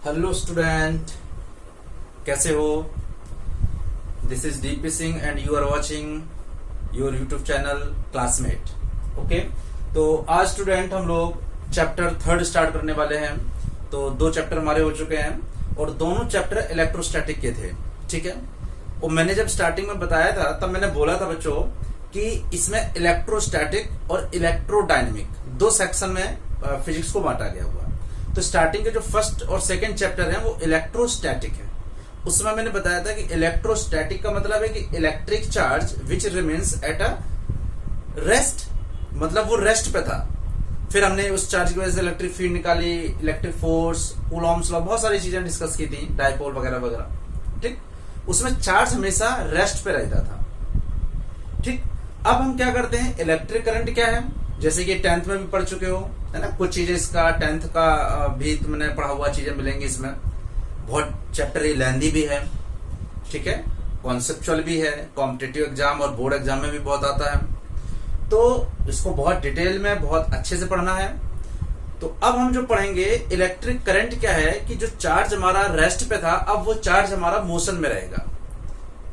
Hello student, कैसे हो? This is DP Singh and you are watching your YouTube channel classmate. Okay, तो आज student हम लोग चैप्टर 3 स्टार्ट करने वाले हैं। तो 2 चैप्टर हमारे हो चुके हैं और दोनों चैप्टर इलेक्ट्रोस्टैटिक के थे। ठीक है, और मैंने जब स्टार्टिंग में बताया था तब मैंने बोला था बच्चों कि इसमें इलेक्ट्रोस्टैटिक और इलेक्ट्रोडायनेमिक 2 सेक्शन में फिजिक्स को बांटा गया हुआ। तो स्टार्टिंग के जो फर्स्ट और सेकंड चैप्टर है वो इलेक्ट्रोस्टैटिक है। उसमें मैंने बताया था कि इलेक्ट्रोस्टैटिक का मतलब है कि electric charge which remains at a rest, मतलब वो रेस्ट पे था। फिर हमने उस चार्ज की वजह से इलेक्ट्रिक फील्ड निकाली, इलेक्ट्रिक फोर्स, कूलॉम्स लॉ, बहुत सारी चीजें डिस्कस की थी, डायपोल वगैरह वगैरह। ठीक, उसमें चार्ज हमेशा रेस्ट पे रहता था। ठीक, अब हम क्या करते हैं, इलेक्ट्रिक करंट क्या है, जैसे कि 10th में भी पढ़ चुके हो, है ना। कुछ चीजें इसका 10th का भी मैंने पढ़ा हुआ चीजें मिलेंगी इसमें। बहुत चैप्टर ये लेंदी भी है, ठीक है, कॉन्सेप्चुअल भी है, कॉम्पिटिटिव एग्जाम और बोर्ड एग्जाम में भी बहुत आता है। तो इसको बहुत डिटेल में बहुत अच्छे से पढ़ना है। तो अब हम जो पढ़ेंगे इलेक्ट्रिक करंट क्या है कि जो चार्ज हमारा रेस्ट पे था अब वो चार्ज हमारा मोशन में रहेगा।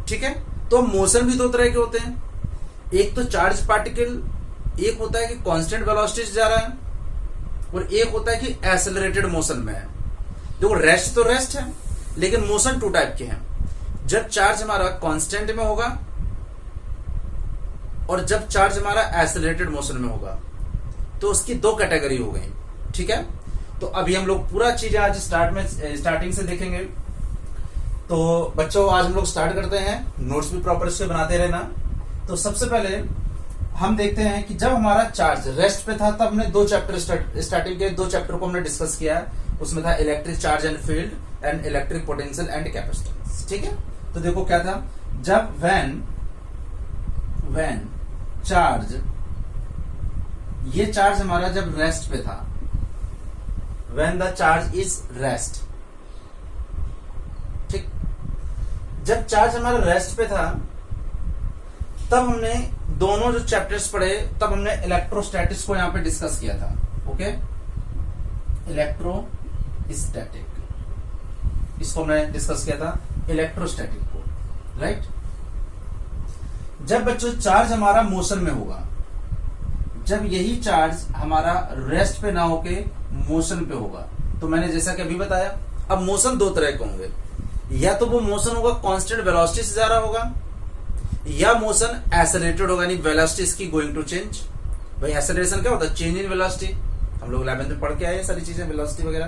ठीक है, तो मोशन भी 2 तरह के होते हैं। एक तो चार्ज पार्टिकल, एक होता है कि कांस्टेंट वेलोसिटी से जा रहा है और एक होता है कि एक्सेलरेटेड मोशन में है। देखो, रेस्ट तो रेस्ट है लेकिन मोशन 2 टाइप के हैं। जब चार्ज हमारा कांस्टेंट में होगा और जब चार्ज हमारा एक्सेलरेटेड मोशन में होगा, तो उसकी 2 कैटेगरी हो गई। ठीक है, तो अभी हम लोग पूरा चीज आज स्टार्टिंग से देखेंगे। तो बच्चों आज हम लोग स्टार्ट करते हैं, नोट्स भी प्रॉपर से बनाते रहना। तो सबसे पहले हम देखते हैं कि जब हमारा चार्ज रेस्ट पे था तब हमने 2 चैप्टर स्टार्टिंग के 2 चैप्टर को हमने डिस्कस किया है। उसमें था electric charge and field and electric potential and capacitance. ठीक है, तो देखो क्या था, जब व्हेन चार्ज, ये चार्ज हमारा जब रेस्ट पे था, when the charge is rest. ठीक, जब चार्ज हमारा रेस्ट पे था तब हमने दोनों जो चैप्टर्स पढ़े तब हमने इलेक्ट्रोस्टैटिक्स को यहां पे डिस्कस किया था। ओके, इलेक्ट्रोस्टैटिक, इसको हमने डिस्कस किया था, इलेक्ट्रोस्टैटिक को, राइट। जब बच्चों चार्ज हमारा मोशन में होगा, जब यही चार्ज हमारा रेस्ट पे ना होके मोशन पे होगा, तो मैंने जैसा कि अभी बताया, अब मोशन 2 तरह के होंगे। या तो वो मोशन होगा कांस्टेंट वेलोसिटी से जा रहा होगा, या मोशन एक्सेलरेटेड होगा, यानी वेलोसिटी इसकी गोइंग टू चेंज। भाई एक्सेलरेशन क्या होता है, चेंज इन वेलोसिटी, हम लोग 11th में पढ़ के आए सारी चीजें, वेलोसिटी वगैरह।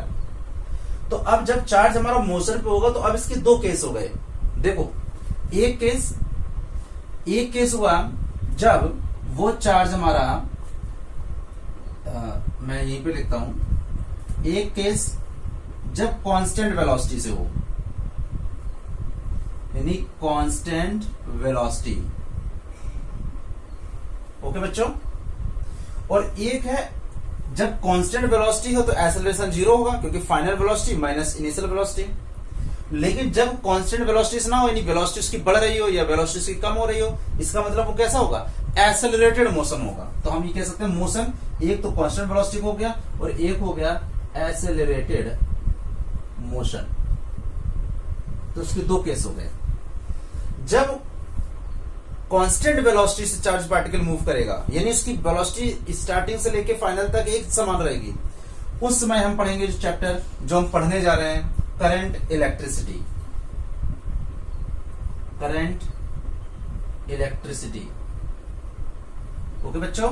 तो अब जब चार्ज हमारा मोशन पे होगा तो अब इसके 2 केस हो गए। देखो, एक केस हुआ जब वो चार्ज हमारा, मैं यहीं पे लिखता हूं, एक केस जब कांस्टेंट वेलोसिटी से हो, यानी कांस्टेंट वेलोसिटी। ओके बच्चों, और एक है जब कांस्टेंट वेलोसिटी हो तो एक्सेलरेशन 0 होगा क्योंकि final velocity minus initial velocity. लेकिन जब कांस्टेंट वेलोसिटी से ना हो, यानी वेलोसिटी उसकी बढ़ रही हो या वेलोसिटी उसकी कम हो रही हो, इसका मतलब वो कैसा होगा, एक्सेलरेटेड मोशन होगा। तो हम ये कह सकते हैं मोशन एक तो कांस्टेंट वेलोसिटी हो गया और एक हो गया एक्सेलरेटेड मोशन। तो उसके 2 केस हो गए। जब कांस्टेंट वेलोसिटी से चार्ज पार्टिकल मूव करेगा, यानी उसकी वेलोसिटी स्टार्टिंग से लेके फाइनल तक एक समान रहेगी, उस समय हम पढ़ेंगे जो चैप्टर जो हम पढ़ने जा रहे हैं, current electricity. Current electricity, okay बच्चों।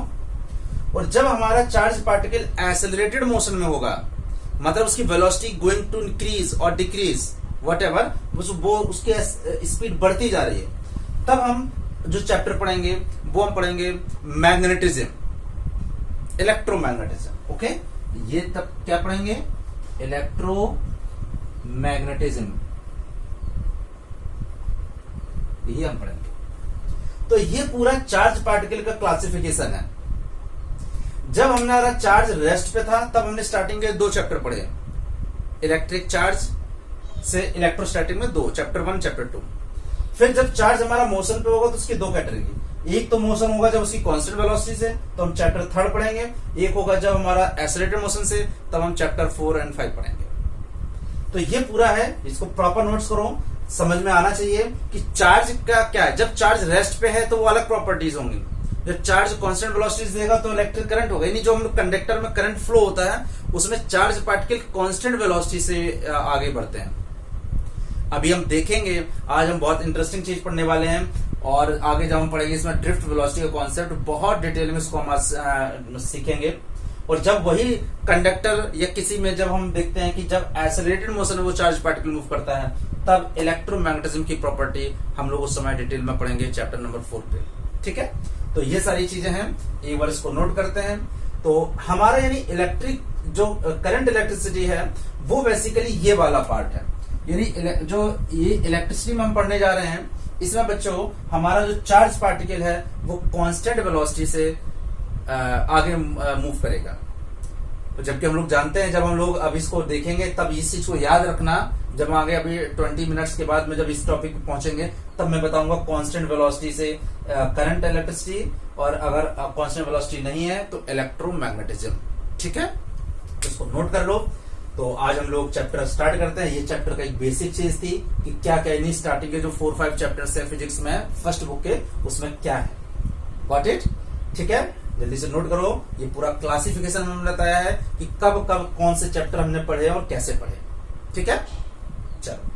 और जब हमारा चार्ज पार्टिकल एक्सेलरेटेड मोशन में होगा, मतलब उसकी वेलोसिटी गोइंग टू इंक्रीज और डिक्रीज व्हाटएवर, वो उसकी स्पीड बढ़ती जा रही है, तब हम जो चैप्टर पढ़ेंगे वो हम पढ़ेंगे मैग्नेटिज्म, इलेक्ट्रोमैग्नेटिज्म। ओके, ये तब क्या पढ़ेंगे, इलेक्ट्रोमैग्नेटिज्म, ये हम पढ़ेंगे। तो ये पूरा चार्ज पार्टिकल का क्लासिफिकेशन है। जब हमारा चार्ज रेस्ट पे था तब हमने स्टार्टिंग के 2 चैप्टर पढ़े, इलेक्ट्रिक चार्ज से इलेक्ट्रोस्टैटिक में 2, चैप्टर 1 चैप्टर 2। फिर जब चार्ज हमारा मोशन पे होगा तो उसकी 2 कैटेगरी, एक तो मोशन होगा जब उसकी कांस्टेंट वेलोसिटी से, तो हम चैप्टर 3 पढ़ेंगे। एक होगा जब हमारा एक्सेलरेटेड मोशन से, तब हम चैप्टर 4 और 5 पढ़ेंगे। तो ये पूरा है, इसको प्रॉपर नोट्स करो, समझ में आना चाहिए कि चार्ज का क्या है। जब चार्ज रेस्ट पे है तो वो अलग प्रॉपर्टीज होंगी, जब चार्ज कांस्टेंट वेलोसिटीज देगा तो इलेक्ट्रिक करंट होगा। यानी जो हम लोग कंडक्टर में करंट फ्लो होता है उसमें चार्ज पार्टिकल कांस्टेंट वेलोसिटी से आगे बढ़ते हैं। अभी हम देखेंगे, आज हम बहुत इंटरेस्टिंग चीज पढ़ने वाले हैं और आगे जब हम पढ़ेंगे इसमें ड्रिफ्ट वेलोसिटी का कॉन्सेप्ट बहुत डिटेल में इसको हम आज सीखेंगे। और जब वही कंडक्टर या किसी में जब हम देखते हैं कि जब एक्सेलरेटेड मोशन में वो चार्ज पार्टिकल मूव करता है तब इलेक्ट्रोमैग्नेटिज्म की प्रॉपर्टी हम लोग उस समय डिटेल में पढ़ेंगे चैप्टर नंबर 4 पे। ठीक है, तो ये सारी चीजें हैं, एक बार इसको नोट करते हैं। तो हमारा यानी इलेक्ट्रिक जो करंट इलेक्ट्रिसिटी है वो बेसिकली ये वाला पार्ट है। यानी जो ये इलेक्ट्रिसिटी में हम पढ़ने जा रहे हैं इसमें बच्चों हमारा जो चार्ज पार्टिकल है वो कांस्टेंट वेलोसिटी से आगे मूव करेगा। तो जबकि हम लोग जानते हैं, जब हम लोग अब इसको देखेंगे तब इस चीज को याद रखना, जब आगे अभी 20 मिनट्स के बाद में जब इस टॉपिक पे पहुंचेंगे तब मैं बताऊंगा कांस्टेंट वेलोसिटी से करंट इलेक्ट्रिसिटी, और अगर कांस्टेंट वेलोसिटी नहीं है तो इलेक्ट्रोमैग्नेटिज्म। ठीक है, तो इसको नोट कर लो। तो आज हम लोग चैप्टर स्टार्ट करते हैं। ये चैप्टर का एक बेसिक चीज थी कि क्या क्या नहीं, स्टार्टिंग के जो 4-5 चैप्टर्स है फिजिक्स में फर्स्ट बुक के, उसमें क्या है, गॉट इट। ठीक है, जल्दी से नोट करो। ये पूरा क्लासिफिकेशन हमने बताया है कि कब कब कौन से चैप्टर हमने पढ़े और कैसे पढ़े। ठीक है, चलो।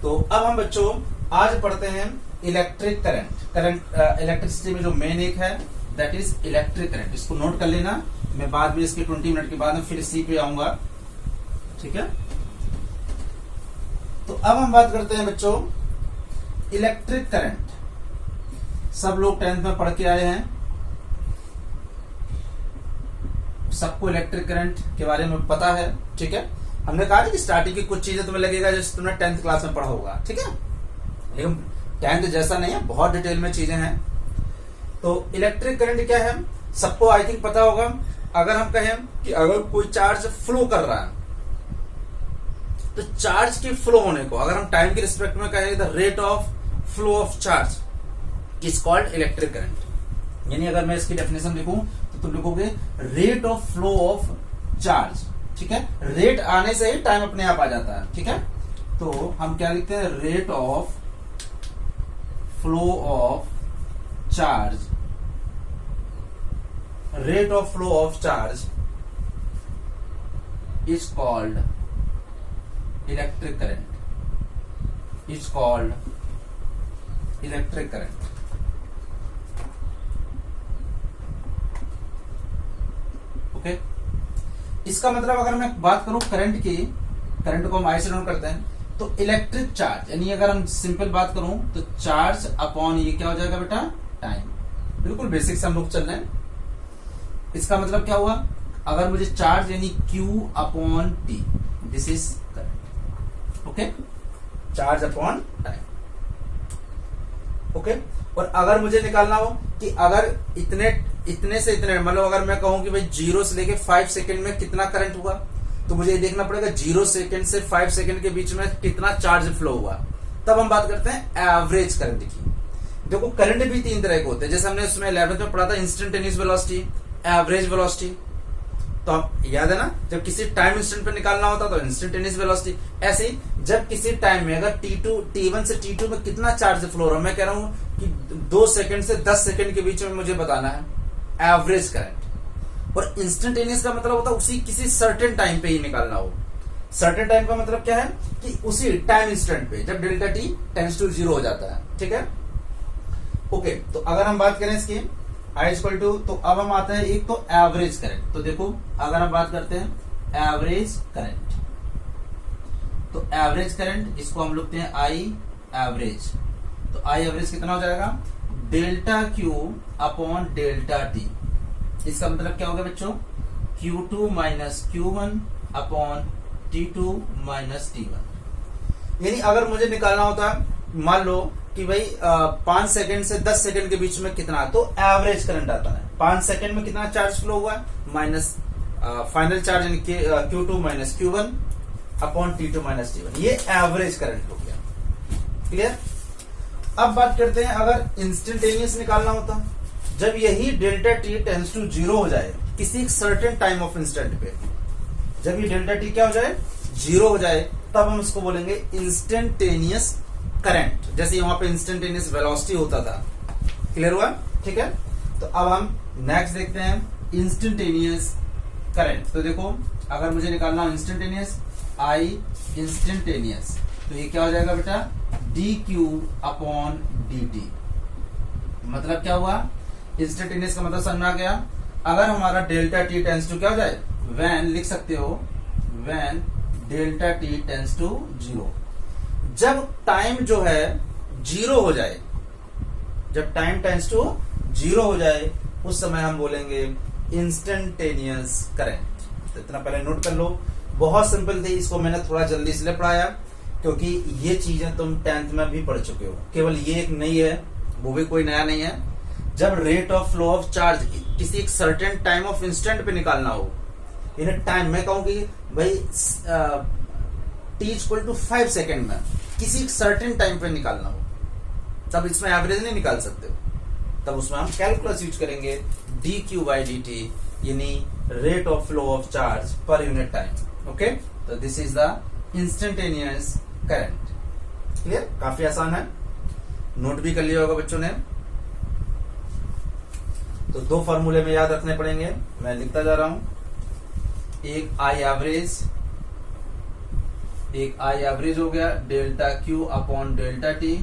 तो अब हम बच्चों आज पढ़ते हैं इलेक्ट्रिक करंट इलेक्ट्रिसिटी में जो मेन एक है दैट इज इलेक्ट्रिक करंट। इसको नोट कर लेना, मैं बाद में इसके 20 मिनट के बाद में फिर इसी पे आऊंगा। ठीक है, तो अब हम बात करते हैं बच्चों इलेक्ट्रिक करंट। सब लोग 10th में पढ़ के आए हैं, सबको इलेक्ट्रिक करंट के बारे में पता है। ठीक है, हमने कहा था कि स्टार्टिंग की कुछ चीजें तुम्हें लगेगा जैसे तुमने 10th क्लास में पढ़ा होगा। ठीक है, लेकिन 10th जैसा नहीं है, बहुत डिटेल में चीजें हैं। तो इलेक्ट्रिक करंट क्या है सबको आई थिंक पता होगा। अगर हम कहें कि अगर कोई चार्ज फ्लो कर रहा है तो चार्ज के फ्लो होने को अगर हम टाइम के रिस्पेक्ट में कहें the rate of flow of charge is called electric current. यानी अगर मैं इसकी डेफिनेशन लिखूं तो तुम लिखोगे rate of flow of charge. ठीक है, रेट आने से ही टाइम अपने आप आ जाता है। ठीक है, तो हम क्या लिखते हैं, rate of flow of charge, rate of flow of charge is called electric current, is called electric current. Okay, इसका मतलब अगर मैं बात करूं करंट की, करंट को हम आई से नोट करते हैं तो इलेक्ट्रिक चार्ज, यानी अगर हम सिंपल बात करूं तो चार्ज अपॉन ये क्या हो जाएगा बेटा, टाइम। बिल्कुल बेसिक से हम लोग चल रहे हैं। इसका मतलब क्या हुआ, अगर मुझे चार्ज यानी Q upon T, this is current. Okay, charge upon time. Okay, और अगर मुझे निकालना हो कि अगर इतने से इतने, मतलब अगर मैं कहूं कि भाई 0 से लेके 5 सेकंड में कितना करंट हुआ, तो मुझे ये देखना पड़ेगा 0 सेकंड से 5 सेकंड के बीच में कितना चार्ज फ्लो हुआ। तब हम बात करते हैं एवरेज करंट की। देखो करंट भी 3 तरह के होते हैं, जैसे हमने उसमें 11th में पढ़ा था इंस्टेंटेनियस वेलोसिटी, एवरेज वेलोसिटी। तो आप याद है ना, जब किसी टाइम इंस्टेंट पे निकालना होता तो इंस्टेंटेनियस वेलोसिटी। ऐसे ही जब किसी टाइम में अगर T1 से T2 में कितना चार्ज फ्लो हो रहा है, मैं कह रहा हूं कि 2 सेकंड से 10 सेकंड के बीच में मुझे बताना है, एवरेज करंट। और इंस्टेंटेनियस का मतलब होता है उसी किसी सर्टेन टाइम पे ही निकालना हो। सर्टेन टाइम का मतलब क्या है कि उसी टाइम इंस्टेंट पे जब डेल्टा T टेंड्स टू 0 हो जाता है। ठीक है, ओके, तो अगर हम बात करें इसकी I इक्वल टू, तो अब हम आते हैं एक तो एवरेज करंट। तो देखो अगर हम बात करते हैं एवरेज करंट, तो एवरेज करंट इसको हम लिखते हैं I एवरेज। तो I एवरेज कितना हो जाएगा, delta Q upon delta T। इसका मतलब क्या होगा बच्चों, Q2 minus Q1 upon T2 minus T1। यानी अगर मुझे निकालना होता है, मान लो कि भाई 5 सेकंड से 10 सेकंड के बीच में कितना, तो एवरेज करंट आता है 5 सेकंड में कितना चार्ज फ्लो हुआ माइनस फाइनल चार्ज यानी Q2 minus Q1 upon T2 minus T1, ये एवरेज करंट हो गया। क्लियर। अब बात करते हैं अगर इंस्टेंटेनियस निकालना होता, जब यही डेल्टा T टेंड्स टू 0 हो जाए किसी सर्टेन टाइम ऑफ इंस्टेंट पे, जब ये डेल्टा टी क्या हो जाए, 0 हो जाए, तब हम इसको बोलेंगे इंस्टेंटेनियस करंट। जैसे वहां पे इंस्टेंटेनियस वेलोसिटी होता था। क्लियर हुआ? ठीक है। तो अब हम नेक्स्ट देखते हैं इंस्टेंटेनियस करंट। तो देखो, अगर मुझे निकालना हो इंस्टेंटेनियस, आई इंस्टेंटेनियस, तो ये क्या हो जाएगा बेटा, D Q upon D T. मतलब क्या हुआ, इंस्टेंटेनियस का मतलब समझ में आ गया। अगर हमारा डेल्टा टी टेंस टू क्या हो जाए, व्हेन लिख सकते हो, when delta T tends to 0, जब टाइम जो है 0 हो जाए, जब टाइम टेंस टू 0 हो जाए, उस समय हम बोलेंगे इंस्टेंटेनियस करंट। तो इतना पहले नोट कर लो, बहुत सिंपल थी। इसको मैंने थोड़ा जल्दी इसलिए पढ़ाया क्योंकि ये चीजें तुम 10th में भी पढ़ चुके हो, केवल ये एक नई है, वो भी कोई नया नहीं है। जब rate of flow of charge किसी एक सर्टेन टाइम ऑफ इंस्टेंट पे निकालना हो, इन टाइम मैं कहूं कि भाई t=5 सेकेंड में किसी एक सर्टेन टाइम पे निकालना हो, तब इसमें एवरेज नहीं निकाल सकते हो, तब उसमें हम कैलकुलस यूज करेंगे, D Q by D T, यानी rate of flow of charge per unit time. Okay, तो this is the instantaneous current. Clear? काफी आसान है, नोट भी कर लिया होगा बच्चों ने। तो 2 फॉर्मूले में याद रखने पड़ेंगे, मैं लिखता जा रहा हूं। एक आई एवरेज हो गया delta Q upon delta T,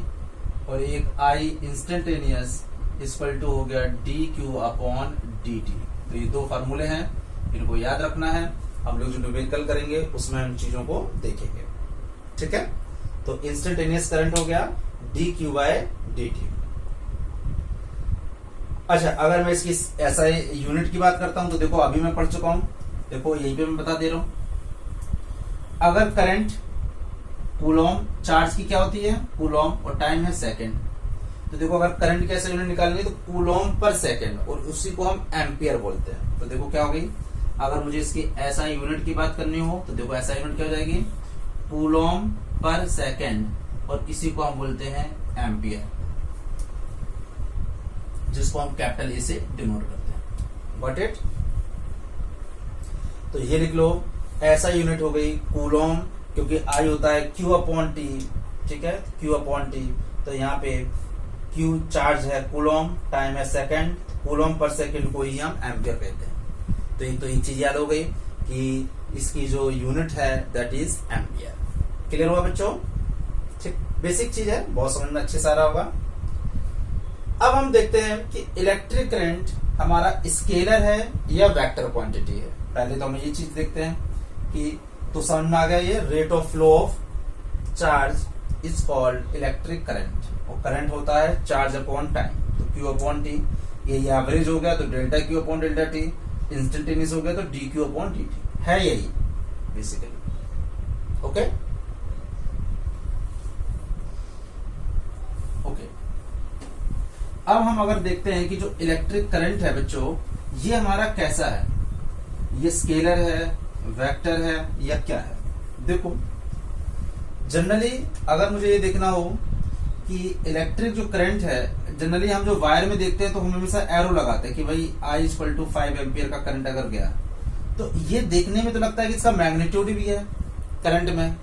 और एक आई इंस्टेंटेनियस इक्वल टू हो गया D Q upon D T. तो ये 2 फॉर्मूले हैं, इनको याद रखना है। हम लोग जो न्यूमेरिकल करेंगे उसमें इन चीजों को देखेंगे। ठीक है, तो इंस्टेंटेनियस करंट हो गया D Q by D T. अच्छा, अगर मैं इसकी ऐसा यूनिट की बात करता हूं तो देखो, अभी मैं पढ़ चुका हूं, देखो यहीं पे मैं बता दे रहा हूं। अगर करंट कूलॉम, चार्ज की क्या होती है कूलॉम, और टाइम है सेकंड, तो देखो अगर करंट की ऐसा यूनिट निकालनी है तो कूलॉम पर सेकंड, और उसी को हम एम्पियर बोलते हैं। तो देखो क्या हो गई, अगर मुझे इसकी ऐसा यूनिट की बात करनी हो तो देखो ऐसा यूनिट क्या हो जाएगी, कूलॉम पर सेकंड, और इसी को हम बोलते हैं एम्पियर, जिसको हम कैपिटल ए से डिनोट करते हैं। Got it? तो ये लिख लो, ऐसा यूनिट हो गई कूलॉम, क्योंकि आई होता है क्यू अपॉन टी। ठीक है, क्यू अपॉन टी, तो यहाँ पे क्यू चार्ज है कूलॉम, टाइम है सेकंड, कूलॉम पर सेकंड को ही हम एम्पियर कहते हैं। तो एक चीज याद हो गई कि इसकी जो यूनिट है दैट इज एम्पियर। क्लियर हुआ बच्चों? ठीक, बेसिक चीज है, बहुत समझ में अच्छे से आ रहा होगा। अब हम देखते हैं कि इलेक्ट्रिक करंट हमारा स्केलर है या वेक्टर क्वांटिटी है। पहले तो हम ये चीज देखते हैं कि, तो समझ में आ गया, ये rate of flow of charge is called electric current, और करंट होता है चार्ज अपॉन टाइम, तो क्यू अपॉन टी। ये एवरेज हो गया तो delta Q upon delta T, instantaneous हो गया तो D Q upon D T, है यही बेसिकली। ओके ओके, अब हम अगर देखते हैं कि जो इलेक्ट्रिक करंट है बच्चों, ये हमारा कैसा है, ये स्केलर है, वेक्टर है, या क्या है। देखो जनरली अगर मुझे ये देखना हो कि इलेक्ट्रिक जो करंट है, जनरली हम जो वायर में देखते हैं तो हम हमेशा एरो लगाते हैं कि भाई I = 5 एम्पियर का करंट अगर गया, तो ये देखने में तो लगता है कि इसका मैग्नीट्यूड भी है करंट में।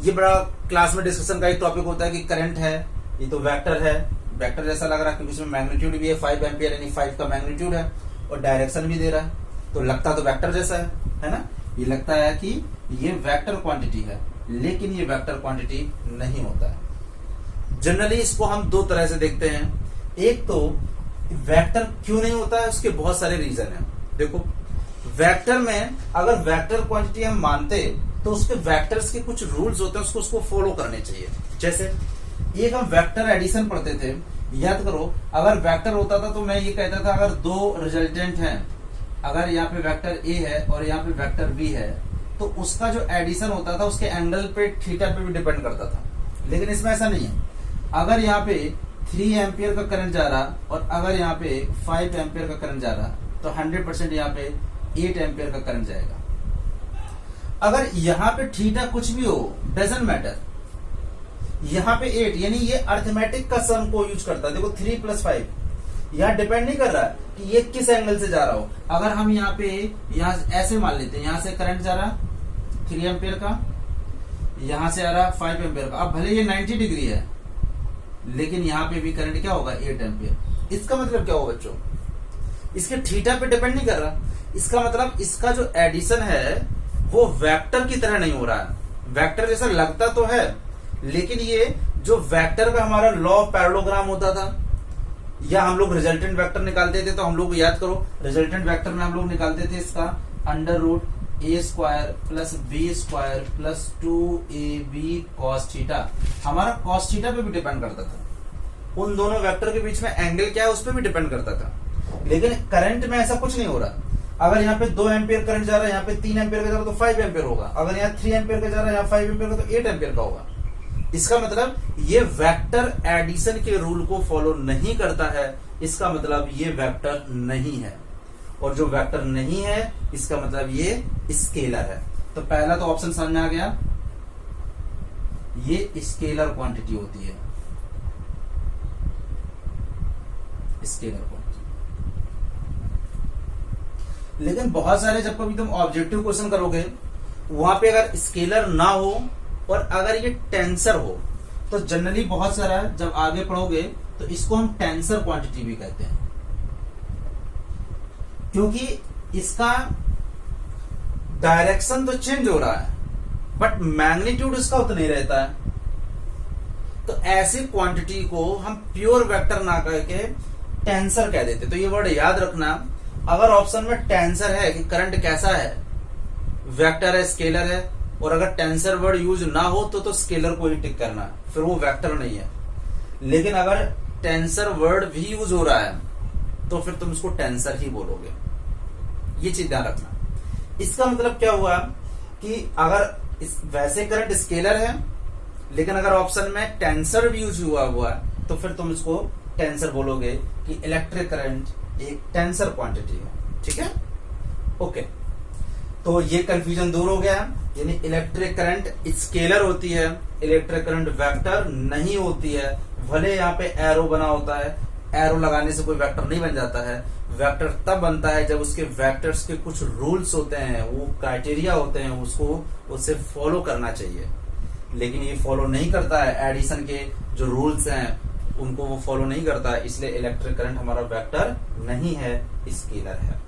ये बड़ा क्लास में डिस्कशन का एक टॉपिक होता है कि करंट है, ये तो वेक्टर है, वेक्टर जैसा लग रहा है क्योंकि इसमें मैग्नीट्यूड भी है 5 एम्पियर, यानी 5 का मैग्नीट्यूड है, और डायरेक्शन भी दे रहा है, तो लगता तो वेक्टर जैसा है ना। ये लगता है कि ये वेक्टर क्वांटिटी है, लेकिन ये वेक्टर क्वांटिटी नहीं होता है। जनरली इसको हम 2 तरह से देखते हैं। एक तो वेक्टर क्यों नहीं होता है, उसके बहुत सारे रीजन हैं। देखो, वेक्टर में अगर वेक्टर क्वांटिटी हम मानते तो उसके वेक्टर्स के कुछ रूल्स होते हैं, उसको फॉलो करने चाहिए। जैसे एक हम वेक्टर एडिशन पढ़ते थे, याद करो, अगर वेक्टर होता था तो मैं ये कहता था अगर 2 रिजल्टेंट हैं, अगर यहाँ पे वेक्टर ए है और यहाँ पे वेक्टर बी है, तो उसका जो एडिशन होता था उसके एंगल पे, थीटा पे भी डिपेंड करता था। लेकिन इसमें ऐसा नहीं है। अगर यहाँ पे 3 एम्पियर का करंट जा रहा और अगर यहाँ पे 5 एम्पियर का करंट जा रहा, तो 100% यहाँ पे 8 एम्पियर का करंट जाएगा। अगर यहाँ पे थीटा कुछ भी हो, डजंट मैटर, यहाँ पे 8, यानी ये अर्थमेटिक का सम को यूज करता है। देखो 3 + 5, यहाँ डिपेंड नहीं कर रहा है कि ये किस एंगल से जा रहा हो। अगर हम यहाँ पे यहाँ ऐसे मान लेते हैं, यहाँ से करंट जा रहा 3 एम्पियर का, यहाँ से आ रहा 5 एम्पियर का। अब भले ये 90 डिग्री है, लेकिन यहाँ पे भी करंट क्या होगा 8 एम्पियर। इसका मतलब क्या होगा बच्चों, इसके थीटा पे डिपेंड नहीं कर रहा। इसका मतलब इसका जो एडिशन है वो वेक्टर की तरह नहीं हो रहा है। वेक्टर जैसा लगता तो है, लेकिन ये जो वेक्टर में हमारा लॉ ऑफ पैरेललोग्राम होता था, या हम लोग रिजल्टेंट वेक्टर निकालते थे, तो हम लोग याद करो रिजल्टेंट वेक्टर में हम लोग निकालते थे इसका under root a square plus B square plus 2ab cos theta. हमारा cos थीटा पे भी डिपेंड करता था। उन दोनों वेक्टर के बीच में एंगल क्या है उस पर भी डिपेंड करता था। लेकिन करंट में ऐसा कुछ नहीं हो रहा। अगर यहाँ पे 2 एम्पियर करंट जा रहा है, यहाँ पे 3 एम्पियर का जा रहा है तो 5 एम्पियर होगा। अगर यहाँ 3 एम्पियर का जा रहा है, यहाँ 5 एम्पियर का तो 8 एम्पियर का होगा। इसका मतलब ये वेक्टर एडिशन के रूल को फॉलो नहीं करता है। इसका मतलब ये वेक्टर नहीं है, और जो वेक्टर नहीं है इसका मतलब ये स्केलर है। तो पहला तो ऑप्शन समझ में आ गया, ये स्केलर क्वांटिटी होती है, स्केलर क्वांटिटी। लेकिन बहुत सारे जब कभी तुम ऑब्जेक्टिव क्वेश्चन करोगे, वहां पे अगर स्केलर ना हो और अगर ये टेंसर हो, तो जनरली बहुत सारा जब आगे पढ़ोगे तो इसको हम टेंसर क्वांटिटी भी कहते हैं, क्योंकि इसका डायरेक्शन तो चेंज हो रहा है बट मैग्नीट्यूड इसका उतना ही रहता है। तो ऐसी क्वांटिटी को हम प्योर वेक्टर ना करके टेंसर कह देते। तो ये वर्ड याद रखना, अगर ऑप्शन में टेंसर है कि करंट कैसा है, वेक्टर है, स्केलर है, और अगर टेंसर वर्ड यूज ना हो तो स्केलर को ही टिक करना, फिर वो वेक्टर नहीं है। लेकिन अगर टेंसर वर्ड भी यूज हो रहा है तो फिर तुम इसको टेंसर ही बोलोगे। ये चीज ध्यान रखना। इसका मतलब क्या हुआ कि अगर वैसे करंट स्केलर है, लेकिन अगर ऑप्शन में टेंसर भी यूज हुआ है तो फिर तुम इसको टेंसर बोलोगे कि इलेक्ट्रिक करंट एक टेंसर क्वांटिटी है। ठीक है, ओके। तो ये कंफ्यूजन दूर हो गया। यानी इलेक्ट्रिक करंट स्केलर होती है, इलेक्ट्रिक करंट वेक्टर नहीं होती है। भले यहाँ पे एरो बना होता है, एरो लगाने से कोई वेक्टर नहीं बन जाता है। वेक्टर तब बनता है जब उसके वेक्टर्स के कुछ रूल्स होते हैं, वो क्राइटेरिया होते हैं, उसको उसे फॉलो करना चाहिए। लेकिन ये फॉलो नहीं करता है, एडिशन के जो रूल्स हैं उनको वो फॉलो नहीं करता है, इसलिए इलेक्ट्रिक करंट हमारा वेक्टर नहीं है, स्केलर है।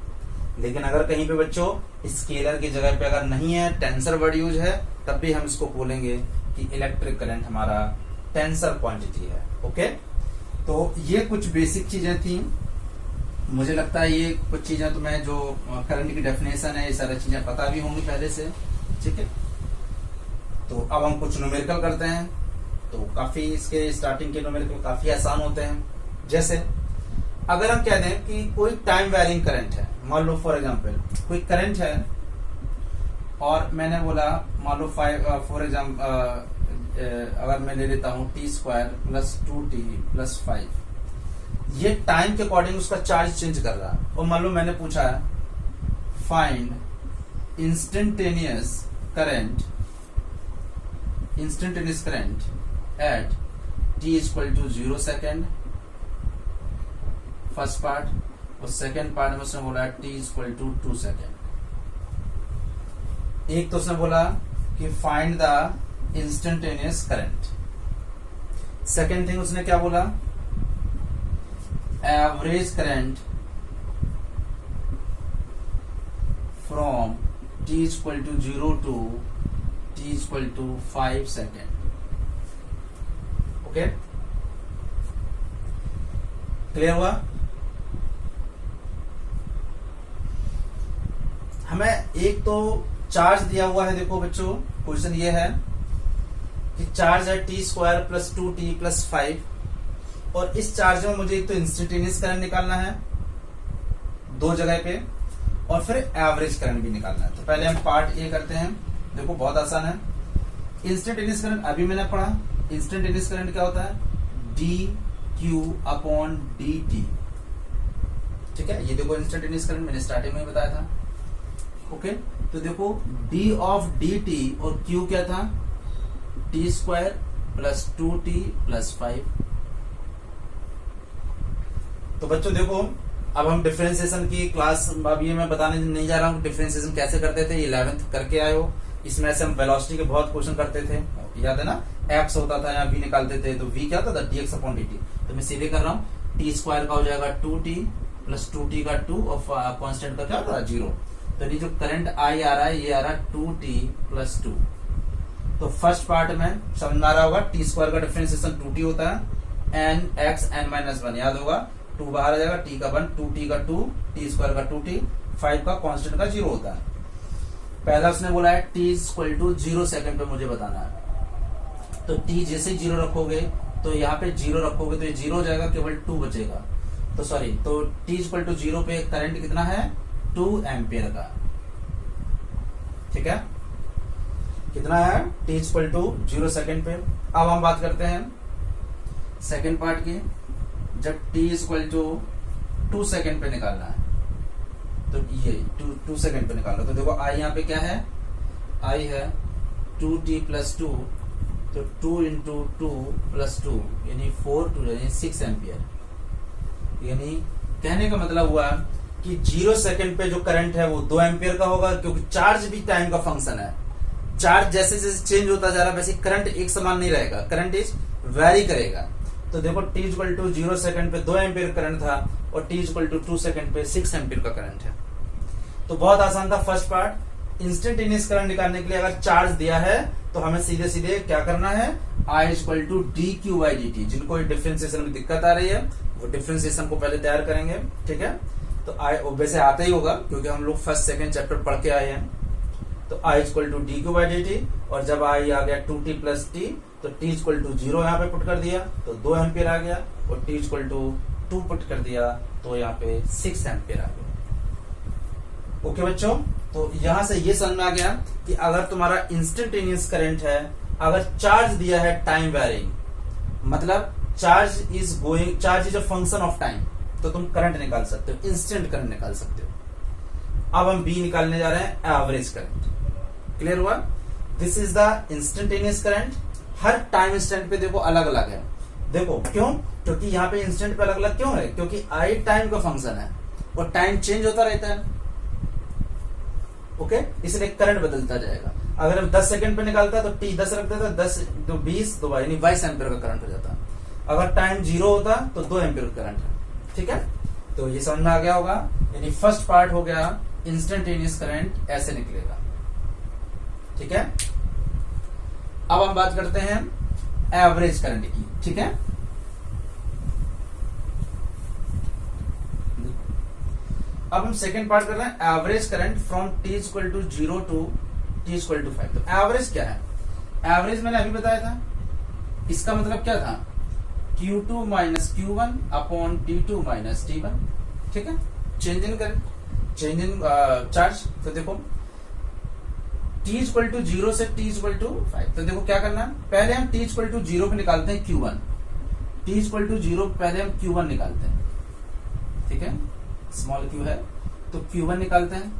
लेकिन अगर कहीं पे बच्चों स्केलर की जगह पे अगर नहीं है, टेंसर वर्ड यूज है, तब भी हम इसको बोलेंगे कि इलेक्ट्रिक करंट हमारा टेंसर क्वांटिटी है। ओके, तो ये कुछ बेसिक चीजें थी। मुझे लगता है ये कुछ चीजें तुम्हें जो करंट की डेफिनेशन है, ये सारी चीजें पता भी होंगी पहले से। ठीक है, तो अब हम कुछ न्यूमेरिकल करते हैं। तो काफी इसके स्टार्टिंग के न्यूमेरिकल काफी आसान होते हैं। जैसे अगर हम कह दें कि कोई टाइम वेरिंग करंट है, मान लो फॉर एग्जांपल कोई करंट है और मैंने बोला मान लो फॉर एग्जांपल अगर मैं ले लेता हूं t² प्लस 2t प्लस 5, ये टाइम के अकॉर्डिंग उसका चार्ज चेंज कर रहा है। और मान लो मैंने पूछा है find instantaneous current eight t = 0 second, first part. और सेकेंड पार्ट में उसने बोला t = 2 सेकेंड। एक तो उसने बोला कि find the instantaneous current. Second thing उसने क्या बोला, average current from t = 0 to t = 5 second. Okay, clear हुआ? हमें एक तो चार्ज दिया हुआ है। देखो बच्चों, क्वेश्चन ये है कि चार्ज है t² प्लस 2t प्लस 5, और इस चार्ज में मुझे एक तो इंस्टेंटेनियस करंट निकालना है दो जगह पे, और फिर एवरेज करंट भी निकालना है। तो पहले हम पार्ट ए करते हैं। देखो बहुत आसान है। इंस्टेंटेनियस करंट अभी मैंने पढ़ा। इंस्टेंटेनियस करंट क्या होता है, dq/dt। ठीक है, ये देखो इंस्टेंटेनियस करंट मैंने स्टार्टिंग में बताया था। ओके, तो देखो d/dt और q क्या था, t² प्लस 2t प्लस 5। तो बच्चों देखो, अब हम डिफरेंशिएशन की क्लास, अब ये मैं बताने नहीं जा रहा हूँ डिफरेंशिएशन कैसे करते थे, 11th करके आए हो। इसमें से हम वेलोसिटी के बहुत क्वेश्चन करते थे, याद है ना। एक्स होता था, यहाँ वी निकालते थे, तो वी क्या होता था, dx अपॉन dt। तो मैं सीधे कर रहा हूँ, टी स्क्वायर का हो जाएगा 2t प्लस 2t का 2 और कांस्टेंट का क्या होता है 0। तो ये जो करंट आई आ रहा है ये आ रहा है 2t प्लस 2। तो फर्स्ट पार्ट में समझ में आ रहा होगा, टी स्क्वायर का डिफरेंशिएशन 2t होता है, n x n माइनस 1 याद होगा, 2 बाहर आ जाएगा, t का 1, 2t का 2, t स्क्वायर का 2t, 5 का कांस्टेंट का 0 होता है। पहला उसने बोला है t इक्वल टू 0 सेकंड पे मुझे बताना है। तो t जैसे 0 रखोगे तो यहाँ पे 0 रखोगे तो ये 0 हो जाएगा, केवल 2 बचेगा। तो सॉरी, तो t इक्वल टू 0 पे करंट कितना है, 2 एम्पियर का। ठीक है, कितना है, t इक्वल टू 0 सेकंड पे। अब हम बात करते हैं सेकंड पार्ट की। जब t इक्वल टू 2 सेकंड पे निकालना है, तो ये 2 सेकंड पे निकालना। तो देखो i यहाँ पे क्या है, i है 2t प्लस 2, तो 2 इंटू 2 प्लस 2 यानी 4 2 यानी 6 एम्पियर। यानी कहने का मतलब हुआ कि 0 सेकंड पे जो करंट है वो 2 एम्पियर का होगा, क्योंकि चार्ज भी टाइम का फंक्शन है। चार्ज जैसे जैसे चेंज होता जा रहा है वैसे करंट एक समान नहीं रहेगा, करंट इज वेरी करेगा। तो देखो t इक्वल टू 0 सेकंड पे 2 एम्पियर करंट था और t इक्वल टू 2 सेकंड पे 6 एम्पियर का करंट है। तो बहुत आसान था फर्स्ट पार्ट। इंस्टेंटेनियस करंट निकालने के लिए अगर चार्ज दिया है तो हमें सीधे सीधे क्या करना है, I equal to D Q by D T. जिनको डिफरेंशिएशन में दिक्कत आ रही है वो डिफरेंशिएशन को पहले तैयार करेंगे, ठीक है। तो I वैसे आता ही होगा क्योंकि हम लोग फर्स्ट सेकंड चैप्टर पढ़ के आए हैं। तो I equal to D Q by D T, और जब I आ गया 2t प्लस टी, तो t इक्वल टू 0 यहाँ पे पुट कर दिया तो 2 एम्पियर आ गया, और t इक्वल टू 2 पुट कर दिया तो यहाँ पे 6 एम्पियर आ गया। ओके बच्चों, तो यहां से ये समझ में आ गया कि अगर तुम्हारा इंस्टेंटेनियस करंट है, अगर चार्ज दिया है टाइम वेरिंग, मतलब charge is a function of time, तो तुम करंट निकाल सकते हो, इंस्टेंट करंट निकाल सकते हो। अब हम बी निकालने जा रहे हैं, एवरेज करंट। क्लियर हुआ? This is the instantaneous current. Her time instant पे देखो अलग अलग है। देखो क्यों, क्योंकि यहाँ पे इंस्टेंट पे अलग अलग क्यों है, क्योंकि आई टाइम का फंक्शन है और टाइम चेंज होता रहता है। ओके, इसलिए करंट बदलता जाएगा। अगर हम 10 सेकंड पे निकालता तो t 10 रख देता, 10 तो 20 2 यानी 22 एम्पियर का करंट हो जाता। अगर टाइम 0 होता तो 2 एम्पियर का करंट है। ठीक है, तो ये समझ में आ गया होगा। यानी फर्स्ट पार्ट हो गया इंस्टेंटेनियस करंट, ऐसे निकलेगा। ठीक है, अब हम बात करते हैं एवरेज करंट की। ठीक है, अब हम सेकेंड पार्ट कर रहे हैं, average current from t equal to 0 to t equal to 5। तो एवरेज क्या है? एवरेज मैंने अभी बताया था, इसका मतलब क्या था, Q2 minus Q1 upon T2 minus T1। ठीक है, change in current, change in charge. तो देखो t इक्वल टू 0 से t इक्वल टू 5। तो देखो क्या करना है, पहले हम t इक्वल टू 0 पे निकालते हैं Q1। t इक्वल टू 0 पहले हम Q1 निकालते हैं। ठीक है, स्मॉल q है तो Q1 निकालते हैं।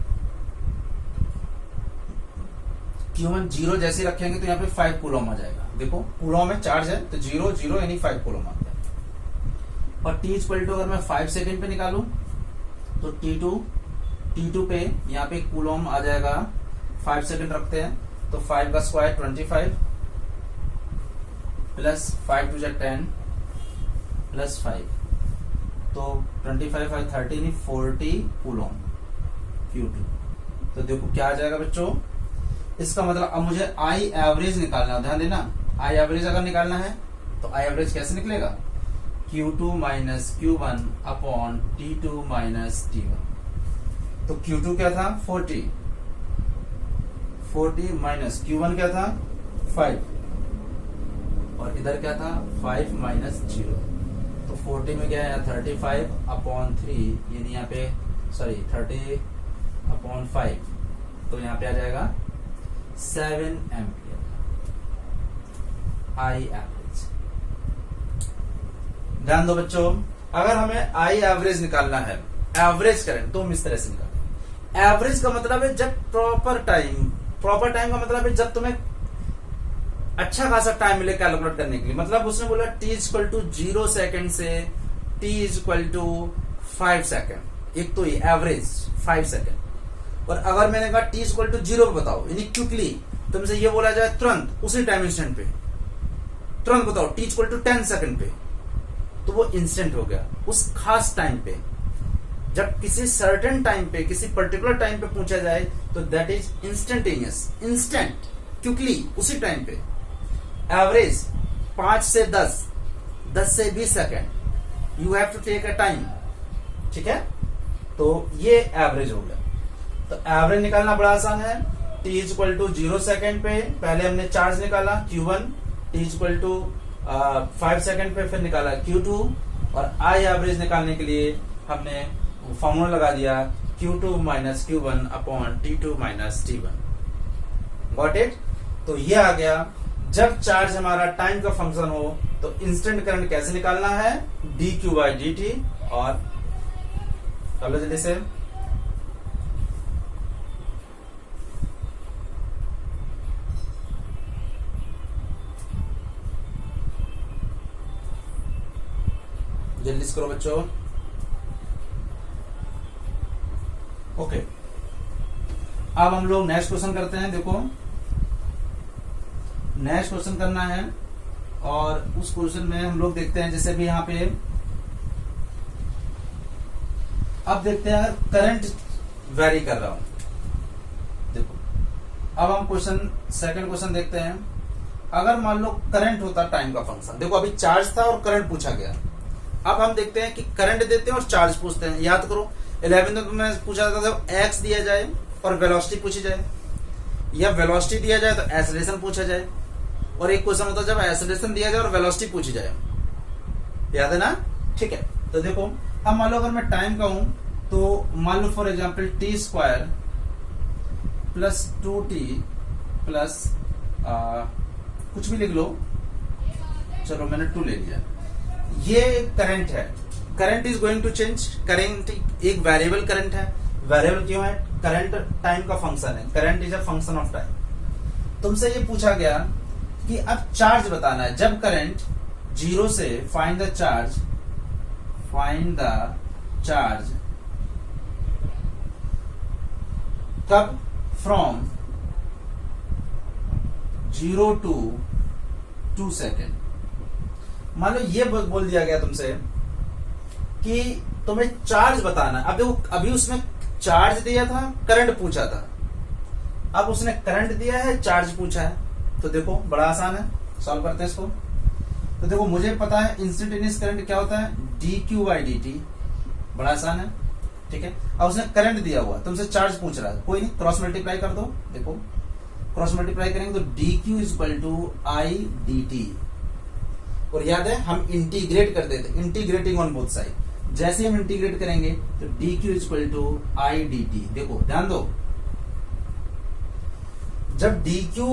Q1 0 जैसे रखेंगे तो यहाँ पे 5 कूलम आ जाएगा। देखो कूलम में चार्ज है तो 0 0 यानी 5 कूलम आ गया। और t इक्वल टू अगर मैं 5 सेकेंड पे निकालूं तो T2 पे यहाँ पे कूलम आ जाएगा। 5 सेकेंड रखते हैं तो 5 का स्क्वायर 25 प्लस 5 टू 10 प्लस 5, तो 25 5 30 नहीं 40 कूलम Q2। तो देखो क्या आ जाएगा बच्चों, इसका मतलब अब मुझे आई एवरेज निकालना है। ध्यान देना, आई एवरेज अगर निकालना है तो आई एवरेज कैसे निकलेगा, Q2 minus Q1 upon T2 minus T1। तो Q2 क्या था 40 माइनस Q1 क्या था 5, और इधर क्या था 5 माइनस 0। तो 40 में क्या है 35 अपॉन 3, यानी यहाँ पे सॉरी 30 अपॉन 5, तो यहाँ पे आ जाएगा 7 एम्पियर आई एवरेज। ध्यान दो बच्चों, अगर हमें आई एवरेज निकालना है, एवरेज करंट, तो हम इस तरह से निकालेंगे। एवरेज का मतलब है जब प्रॉपर टाइम का मतलब है जब तुम्हें अच्छा खासा टाइम मिले कैलकुलेट करने के लिए। मतलब उसने बोला t इक्वल टू 0 सेकेंड से t is equal to 5 second, एक तो ये एवरेज 5 सेकेंड। और अगर मैंने कहा t इज इक्वल टू 0 पे बताओ, यानी क्विकली तुमसे ये बोला जाए तुरंत उसी टाइम इंस्टेंट पे तुरंत बताओ t is equal to 10 second पे, तो वो इंस्टेंट हो गया उस खास टाइम पे। जब किसी सर्टेन टाइम पे, किसी पर्टिकुलर टाइम पे पूछा जाए तो that is instantaneous, instant, quickly उसी टाइम पे। एवरेज 5 से 10, 10 से 20 second, you have to take a time, ठीक है। तो ये एवरेज हो गया। तो एवरेज निकालना बड़ा आसान है। t is equal to 0 second पे पहले हमने चार्ज निकाला Q1, t is equal to 5 second पे फिर निकाला Q2, और I एवरेज निकालने के लिए हमने फॉर्मूला लगा दिया Q2 minus Q1 upon T2 minus T1। Got it. तो ये आ गया। जब चार्ज हमारा टाइम का फंक्शन हो तो इंस्टेंट करंट कैसे निकालना है, dq बाई dt। और चलो जल्दी से, जल्दी से करो बच्चों। ओके, अब हम लोग नेक्स्ट क्वेश्चन करते हैं। देखो नेक्स्ट क्वेश्चन करना है, और उस क्वेश्चन में हम लोग देखते हैं, जैसे भी यहाँ पे अब देखते हैं करंट वेरी कर रहा हूं। देखो अब हम सेकंड क्वेश्चन देखते हैं। अगर मान लो करंट होता टाइम का फंक्शन, देखो अभी चार्ज था और करंट पूछा गया। अब हम देखते हैं कि करंट देते हैं और चार्ज पूछते हैं। याद करो 11th में पूछा था जब एक्स दिया जाए और वेलोसिटी पूछी जाए, या वेलोसिटी दिया जाए तो एक्सेलरेशन पूछा जाए, और एक क्वेश्चन होता है जब एक्सेलरेशन दिया जाए और वेलोसिटी पूछी जाए। याद है ना? ठीक है। तो देखो अब मान लो अगर मैं टाइम का हूं तो मान लो for example t square plus 2t plus कुछ भी लिख लो, चलो मैंने 2 ले लिया। ये करंट है। Current is going to change. Current एक वेरिएबल करंट है। वेरिएबल क्यों है? करंट टाइम का फंक्शन है। Current is a function of time. तुमसे ये पूछा गया कि अब चार्ज बताना है। जब करंट 0 से फाइंड द चार्ज, कब? From 0 to 2 second. मान लो ये बोल दिया गया तुमसे कि तुम्हें चार्ज बताना। अब देखो अभी उसमें चार्ज दिया था, करंट पूछा था। अब उसने करंट दिया है, चार्ज पूछा है। तो देखो बड़ा आसान है, सॉल्व करते हैं इसको। तो देखो मुझे पता है इंस्टेंटेनियस करंट क्या होता है, dq बाई dt। बड़ा आसान है, ठीक है। अब उसने करंट दिया हुआ, तुमसे चार्ज पूछ रहा है, कोई नहीं, क्रॉस मल्टीप्लाई कर दो। देखो क्रॉस मल्टीप्लाई करेंगे तो dq is equal to i dt। और याद है हम इंटीग्रेट कर देते, इंटीग्रेटिंग ऑन बोथ साइड। जैसे हम इंटीग्रेट करेंगे तो dq is equal to i dt। देखो ध्यान दो, जब dq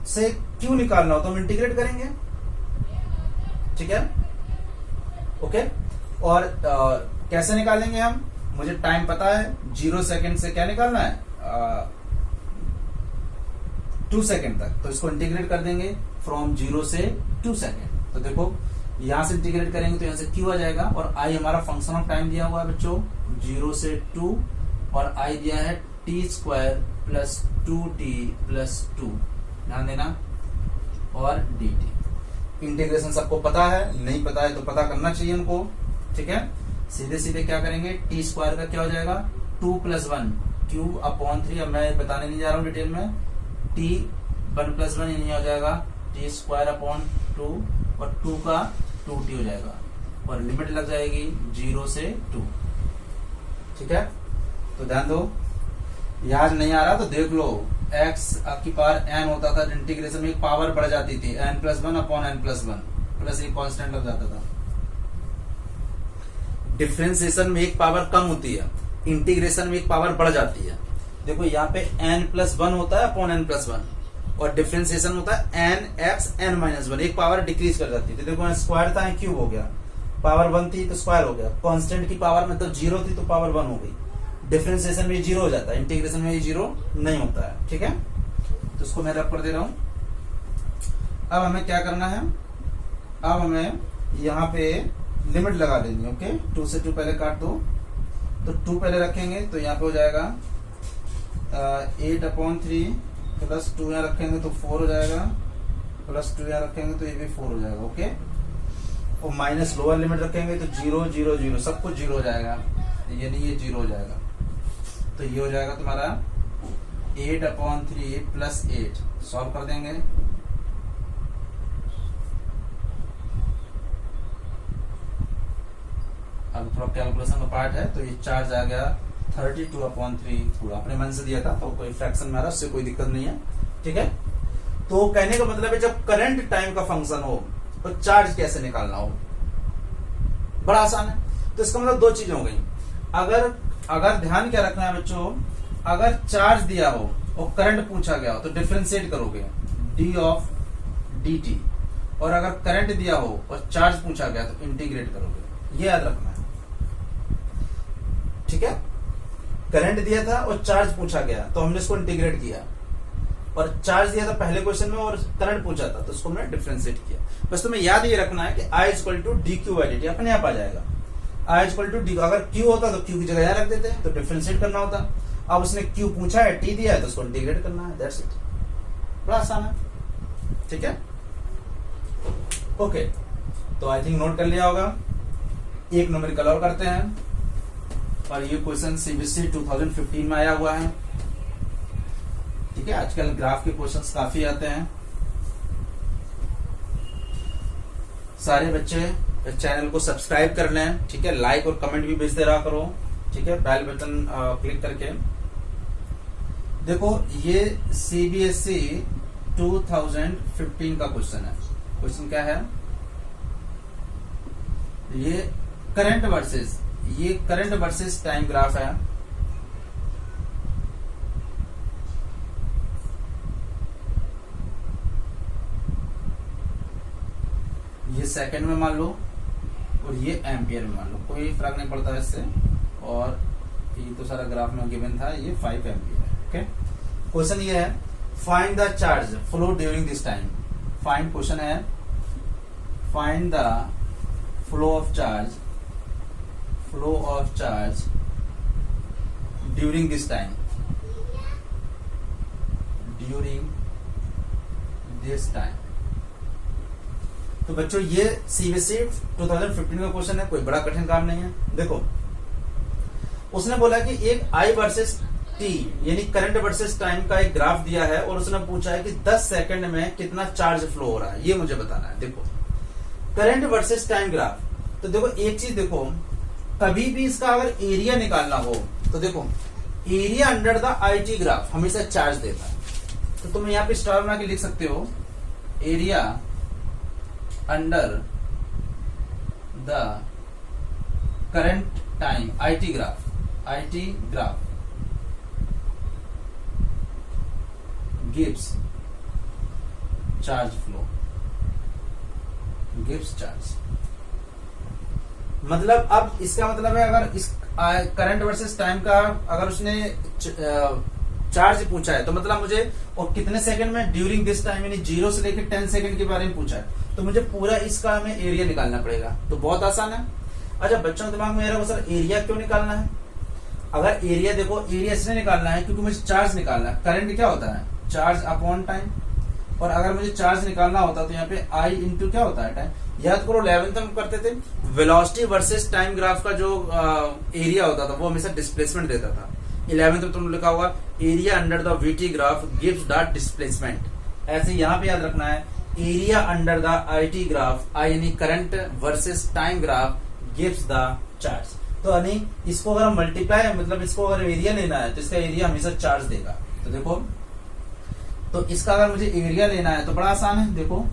से q निकालना हो तो हम इंटीग्रेट करेंगे, ठीक है, ओके। और कैसे निकालेंगे हम? मुझे टाइम पता है, 0 सेकेंड से क्या निकालना है, 2 सेकेंड तक। तो इसको इंटीग्रेट कर देंगे फ्रॉम 0 से 2 सेकेंड। तो देखो यहां से इंटीग्रेट करेंगे तो यहां से q आ जाएगा, और i हमारा फंक्शन ऑफ टाइम दिया हुआ है बच्चों 0 से 2, और i दिया है t square plus 2t plus 2, ध्यान देना, और dt। इंटीग्रेशन सबको पता है, नहीं पता है तो पता करना चाहिए उनको, ठीक है। सीधे सीधे क्या करेंगे, टी स्क्वायर का क्या हो जाएगा, 2 प्लस 1 क्यूब अपॉन 3। अब मैं बताने नहीं जा रहा हूँ डिटेल में। टी 1 प्लस 1 नहीं हो जाएगा, टी स्क्वायर अपॉन 2, और 2 का 2t हो जाएगा, और लिमिट लग जाएगी 0 से 2, ठीक है। तो ध्यान दो, याद नहीं आ रहा तो देख लो, x की पावर n होता था, इंटीग्रेशन में एक पावर बढ़ जाती थी, n plus 1 upon n plus 1, plus एक कांस्टेंट लग जाता था। डिफरेंशिएशन में एक पावर कम होती है, इंटीग्रेशन में एक पावर बढ़ जाती है। देखो यहाँ पे n प्लस 1 होता है अपॉन n प्लस 1, और डिफरेंशिएशन होता है n x n माइनस 1, एक पावर डिक्रीज कर जाती थी। देखो स्क्वायर था, क्यूब हो गया, पावर 1 थी तो स्क्वायर हो गया, कांस्टेंट की पावर मतलब 0 थी तो पावर 1 हो गई। डिफरेंशिएशन में 0 हो जाता है, इंटीग्रेशन में 0 नहीं होता है, ठीक है। तो इसको मैं रब कर दे रहा हूं। अब हमें क्या करना है, अब हमें यहाँ पे लिमिट लगा देनी है। ओके, 2 से 2 पहले काट दो, तो 2 पहले रखेंगे तो यहाँ पे हो जाएगा 8/3 प्लस 2 यहाँ रखेंगे तो 4 हो जाएगा, प्लस 2 यहाँ रखेंगे तो ये भी 4 हो जाएगा। ओके, और माइनस लोअर लिमिट रखेंगे तो 0 0 0 सब कुछ 0 हो जाएगा, यानी ये 0 हो जाएगा। तो ये हो जाएगा तुम्हारा 8/3 प्लस 8। सॉल्व कर देंगे, अब थोड़ा कैलकुलेशन का पार्ट है, तो ये चार्ज आ गया 32/3। पूरा अपने मन से दिया था तो कोई फ्रैक्शन में आ रहा, उससे कोई दिक्कत नहीं है। ठीक है, तो कहने का मतलब है जब करंट टाइम का फंक्शन हो तो चार्ज कैसे निकालना हो, बड़ा आसान है। तो इसका मतलब दो चीजें हो गई। अगर ध्यान क्या रखना है बच्चों, अगर चार्ज दिया हो और करंट पूछा गया हो तो डिफरेंशिएट करोगे d/dt, और अगर करंट दिया हो और चार्ज पूछा गया तो इंटीग्रेट करोगे। ये याद रखना है। ठीक है, करंट दिया था और चार्ज पूछा गया तो हमने इसको इंटीग्रेट किया, और चार्ज दिया था पहले क्वेश्चन में और करंट पूछा था तो उसको हमने डिफरेंशिएट किया। बस तुम्हें याद ये रखना है कि I = dq/dt अपने आप आ जाएगा। I = d, अगर q होता तो q की जगह यहाँ रख देते तो डिफरेंशिएट करना होता। अब उसने q पूछा है, t दिया है तो उसको इंटीग्रेट करना है, दैट्स इट। बड़ा आसान है। ठीक है, ओके, तो आई थिंक नोट कर लिया होगा। एक न्यूमेरिकल और करते हैं, और ये क्वेश्चन CBSE 2015 में आया हुआ है। ठीक है, आजकल ग्राफ के क्वेश्चंस काफी आते हैं। सारे बच्चे चैनल को सब्सक्राइब कर लें। ठीक है, लाइक और कमेंट भी भेजते रहा करो। ठीक है, बेल बटन क्लिक करके। देखो, ये CBSE 2015 का क्वेश्चन है। क्वेश्चन क्या है, ये करंट वर्सेस टाइम ग्राफ है। ये सेकंड में मान लो और ये एम्पियर में मान लो, कोई फर्क नहीं पड़ता है इससे। और ये तो सारा ग्राफ में गिवन था, ये 5 एम्पियर है। ओके, क्वेश्चन ये है, find the charge flow during this time. Question है, find the flow of charge during this time. तो बच्चों, ये CBSE 2015 का क्वेश्चन है, कोई बड़ा कठिन काम नहीं है। देखो, उसने बोला कि एक I वर्सेस T यानी करंट वर्सेस टाइम का एक ग्राफ दिया है, और उसने पूछा है कि 10 सेकंड में कितना चार्ज फ्लो हो रहा है, ये मुझे बताना है। देखो, करंट वर्सेस टाइम ग्राफ, तो देखो एक चीज देखो, कभी भी इसका अगर एरिया निकालना हो तो देखो, area under the IT graph हमेशा चार्ज देता है। तो तुम यहाँ पे स्टार बना के लिख सकते हो, area under the current time IT graph gives charge flow, gives charge। मतलब अब इसका मतलब है, अगर इस करंट वर्सेस टाइम का अगर उसने चार्ज पूछा है तो मतलब मुझे, और कितने सेकंड में ड्यूरिंग दिस टाइम, यानी 0 से लेकर 10 सेकंड के बारे में पूछा है, तो मुझे पूरा इसका हमें एरिया निकालना पड़ेगा। तो बहुत आसान है। अच्छा, बच्चों के दिमाग में आ रहा है सर एरिया क्यों निकालना है? अगर एरिया देखो, एरिया इसलिए निकालना है क्योंकि मुझे चार्ज निकालना है। करंट क्या होता है, चार्ज अपॉन टाइम, और अगर मुझे चार्ज निकालना होता तो यहाँ पे I इंटू क्या होता है, टाइम। याद करो 11th में करते थे, वेलोसिटी वर्सेस टाइम ग्राफ का जो एरिया होता था वो हमेशा डिस्प्लेसमेंट देता था। 11th में तुमने लिखा होगा area under the VT graph gives the displacement. ऐसे यहाँ पे याद रखना है, area under the IT graph, I यानी current versus time graph gives the charge. तो यानी इसको अगर मल्टीप्लाई, मतलब इसको अगर एरिया लेना है तो इसका एरिया हमेशा चार्ज देगा। तो देखो, तो इसका अगर मुझे एरिया लेना है तो बड़ा आसान है। देखो,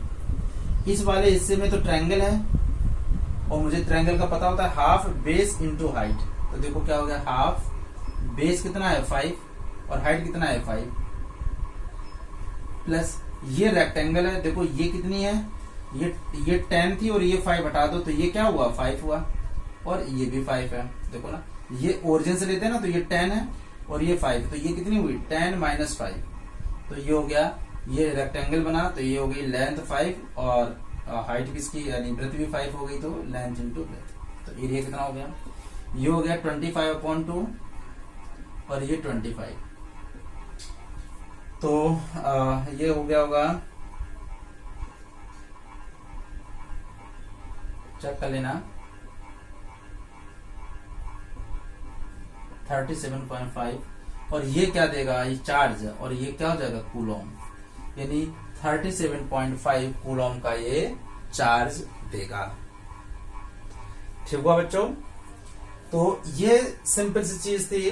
इस वाले हिस्से में तो ट्रायंगल है, और मुझे ट्रायंगल का पता होता है हाफ बेस इंटू हाइट। तो देखो क्या हो गया, हाफ बेस कितना है 5 और हाइट कितना है 5, प्लस ये रेक्टेंगल है। देखो ये कितनी है, ये 10 थी और ये 5 हटा दो तो ये क्या हुआ 5 हुआ, और ये भी 5 है। देखो ना, ये ओरिजिन से लेते हैं ना, तो ये 10 है और ये 5, तो ये कितनी हुई 10 माइनस 5, तो ये हो गया, ये रेक्टेंगल बना तो ये हो गई लेंथ 5 और हाइट किसकी यानी ब्रेथ भी 5 हो गई, तो लेंथ इंटू ब्रेथ, तो एरिया कितना हो गया, ये हो गया 25/2 और ये 25, तो ये हो गया होगा, चेक कर लेना, 37.5, और ये क्या देगा, ये चार्ज, और ये क्या हो जाएगा कूलॉम, यानी 37.5 कूलॉम का ये चार्ज देगा। ठीक हुआ बच्चों। तो ये सिंपल सी चीज थी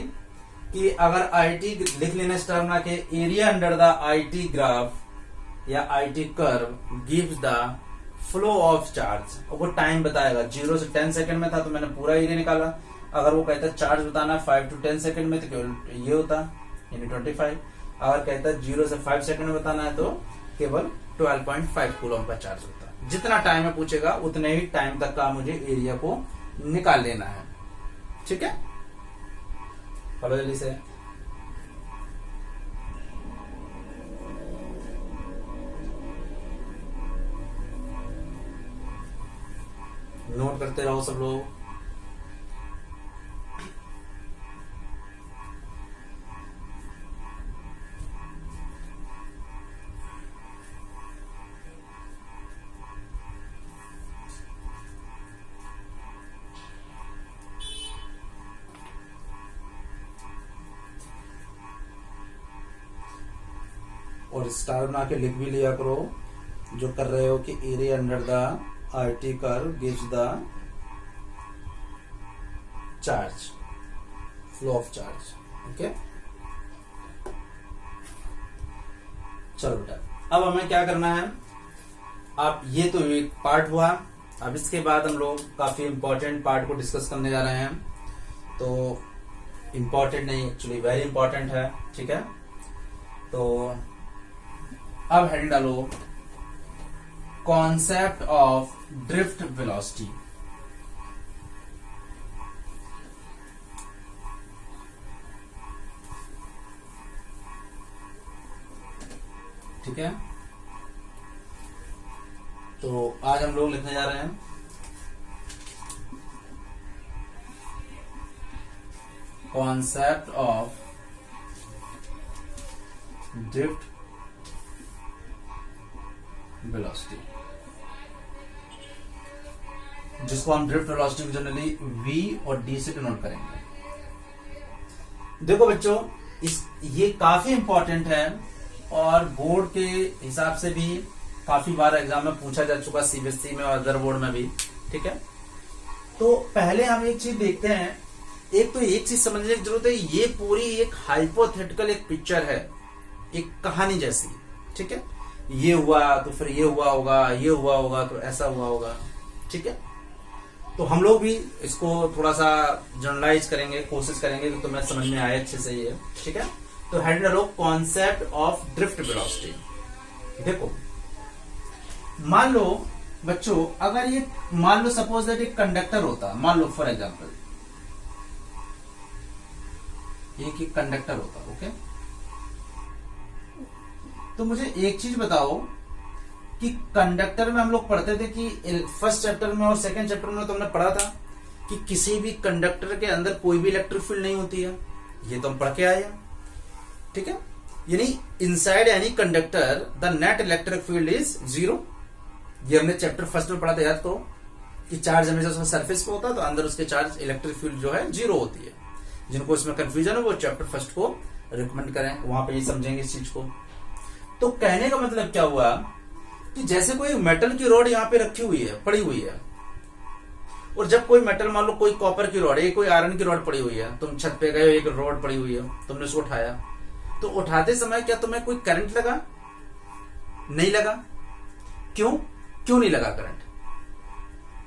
कि अगर आईटी लिख लेना स्टार बना के, area under the IT graph या IT curve gives the flow of charge, और वो टाइम बताएगा, 0 से 10 सेकंड में था तो मैंने पूरा एरिया निकाला, अगर वो कहता चार्ज बताना 5 to 10 सेकंड में तो केवल ये होता यानी 25, अगर कहता 0 से 5 सेकंड में बताना है तो केवल 12.5 कूलम का चार्ज होता है। जितना टाइम में पूछेगा उतने ही टाइम तक का मुझे एरिया को निकाल लेना है। ठीक है, फॉलो जल्दी से। नोट करते रहो सब लोग। और स्टार बना के लिख भी लिया करो जो कर रहे हो कि area under the IT curve gives the charge, flow of charge. Okay, चलो बेटा, अब हमें क्या करना है, आप ये तो एक पार्ट हुआ, अब इसके बाद हम लोग काफी इंपॉर्टेंट पार्ट को डिस्कस करने जा रहे हैं। तो इंपॉर्टेंट नहीं, एक्चुअली वेरी इंपॉर्टेंट है। ठीक है, तो अब हेडिंग डालो, कॉन्सेप्ट ऑफ ड्रिफ्ट वेलोसिटी। ठीक है, तो आज हम लोग लिखने जा रहे हैं कॉन्सेप्ट ऑफ ड्रिफ्ट वेलोसिटी, जिसको हम ड्रिफ्ट वेलोसिटी को जनरली v और d से डिनोट करेंगे। देखो बच्चों, ये काफी इंपॉर्टेंट है और बोर्ड के हिसाब से भी काफी बार एग्जाम में पूछा जा चुका, सीबीएसई में और अदर बोर्ड में भी। ठीक है, तो पहले हम एक चीज देखते हैं, एक तो एक चीज समझने की जरूरत है, ये पूरी एक हाइपोथेटिकल एक पिक्चर है, एक कहानी जैसी। ठीक है, ये हुआ तो फिर ये हुआ होगा, ये हुआ होगा तो ऐसा हुआ होगा। ठीक है, तो हम लोग भी इसको थोड़ा सा जनरलाइज करेंगे, कोशिश करेंगे कि तुम्हें समझ में आए अच्छे से ये। ठीक है, तो हेड डालो कॉन्सेप्ट ऑफ ड्रिफ्ट वेलोसिटी। देखो, मान लो बच्चों, अगर ये मान लो सपोज दैट एक कंडक्टर होता, मान लो फॉर एग्जांपल एक कंडक्टर होता। ओके, तो मुझे एक चीज बताओ कि कंडक्टर में हम लोग पढ़ते थे कि फर्स्ट चैप्टर में और सेकंड चैप्टर में तुमने पढ़ा था कि किसी भी कंडक्टर के अंदर कोई भी इलेक्ट्रिक फील्ड नहीं होती है, ये तो हम पढ़ के आए हैं। ठीक है, यानी inside any conductor the net electric field is 0। ये हमने चैप्टर फर्स्ट में पढ़ा था, याद करो कि चार्ज हमेशा उसका सरफेस पे होता है तो अंदर उसके चार्ज इलेक्ट्रिक फील्ड जो है 0 होती है। जिनको इसमें कंफ्यूजन है वो चैप्टर फर्स्ट को रिकमेंड करें, वहां पे ये समझेंगे इस चीज को। तो कहने का मतलब क्या हुआ कि जैसे कोई मेटल की रॉड यहाँ पे रखी हुई है, पड़ी हुई है, और जब कोई मेटल, मान लो कोई कॉपर की रॉड है, कोई आयरन की रॉड पड़ी हुई है, तुम छत पे गए, एक रॉड पड़ी हुई है, तुमने उसको उठाया, तो उठाते समय क्या तुम्हें कोई करंट लगा? नहीं लगा। क्यों नहीं लगा करंट?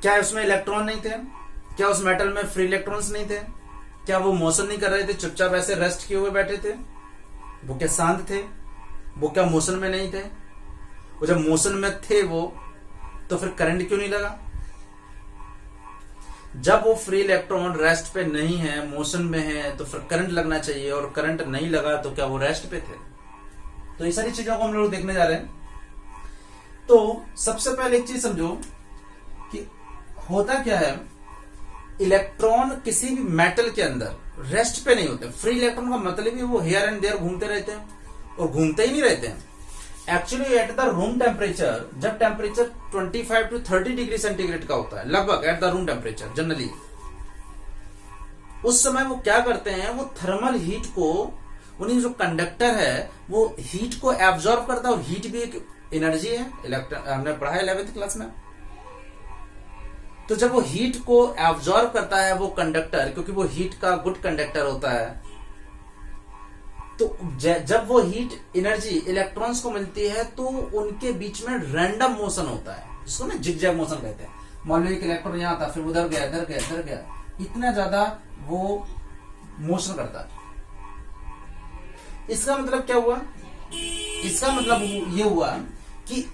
क्या उसमें इलेक्ट्रॉन नहीं थे? क्या उस मेटल में फ्री इलेक्ट्रॉन्स नहीं थे? क्या वो मोशन नहीं कर रहे थे, चुपचाप ऐसे रेस्ट किए हुए बैठे थे? वो क्या शांत थे? वो क्या मोशन में नहीं थे? वो जब मोशन में थे वो, तो फिर करंट क्यों नहीं लगा? जब वो फ्री इलेक्ट्रॉन रेस्ट पे नहीं है, मोशन में है, तो फिर करंट लगना चाहिए, और करंट नहीं लगा तो क्या वो रेस्ट पे थे? तो ये सारी चीजों को हम लोग देखने जा रहे हैं। तो सबसे पहले एक चीज समझो कि होता क्या है, इलेक्ट्रॉन किसी भी मेटल के अंदर रेस्ट पे नहीं होते। फ्री इलेक्ट्रॉन का मतलब ही वो हियर एंड देयर घूमते रहते हैं, और घूमते ही नहीं रहते हैं। Actually at the room temperature, जब टेम्परेचर 25 to 30 डिग्री सेंटीग्रेड का होता है लगभग at the room temperature generally, उस समय वो क्या करते हैं, वो थर्मल हीट को, उन्हीं जो कंडक्टर है वो हीट को एब्जॉर्ब करता है, और हीट भी एक एनर्जी है, हमने पढ़ा है 11th क्लास में। तो जब वो हीट को एब्जॉर्ब करता है वो कंडक्टर, क्योंकि वो हीट का गुड कंडक्टर होता है, तो जब वो हीट एनर्जी इलेक्ट्रॉन्स को मिलती है तो उनके बीच में रैंडम मोशन होता है, जिसको ना जिगजैग मोशन कहते हैं। मान लो एक इलेक्ट्रॉन यहां था, फिर उधर गया, इधर गया, इधर गया, इतना ज्यादा वो मोशन करता है। इसका मतलब क्या हुआ, इसका मतलब ये हुआ कि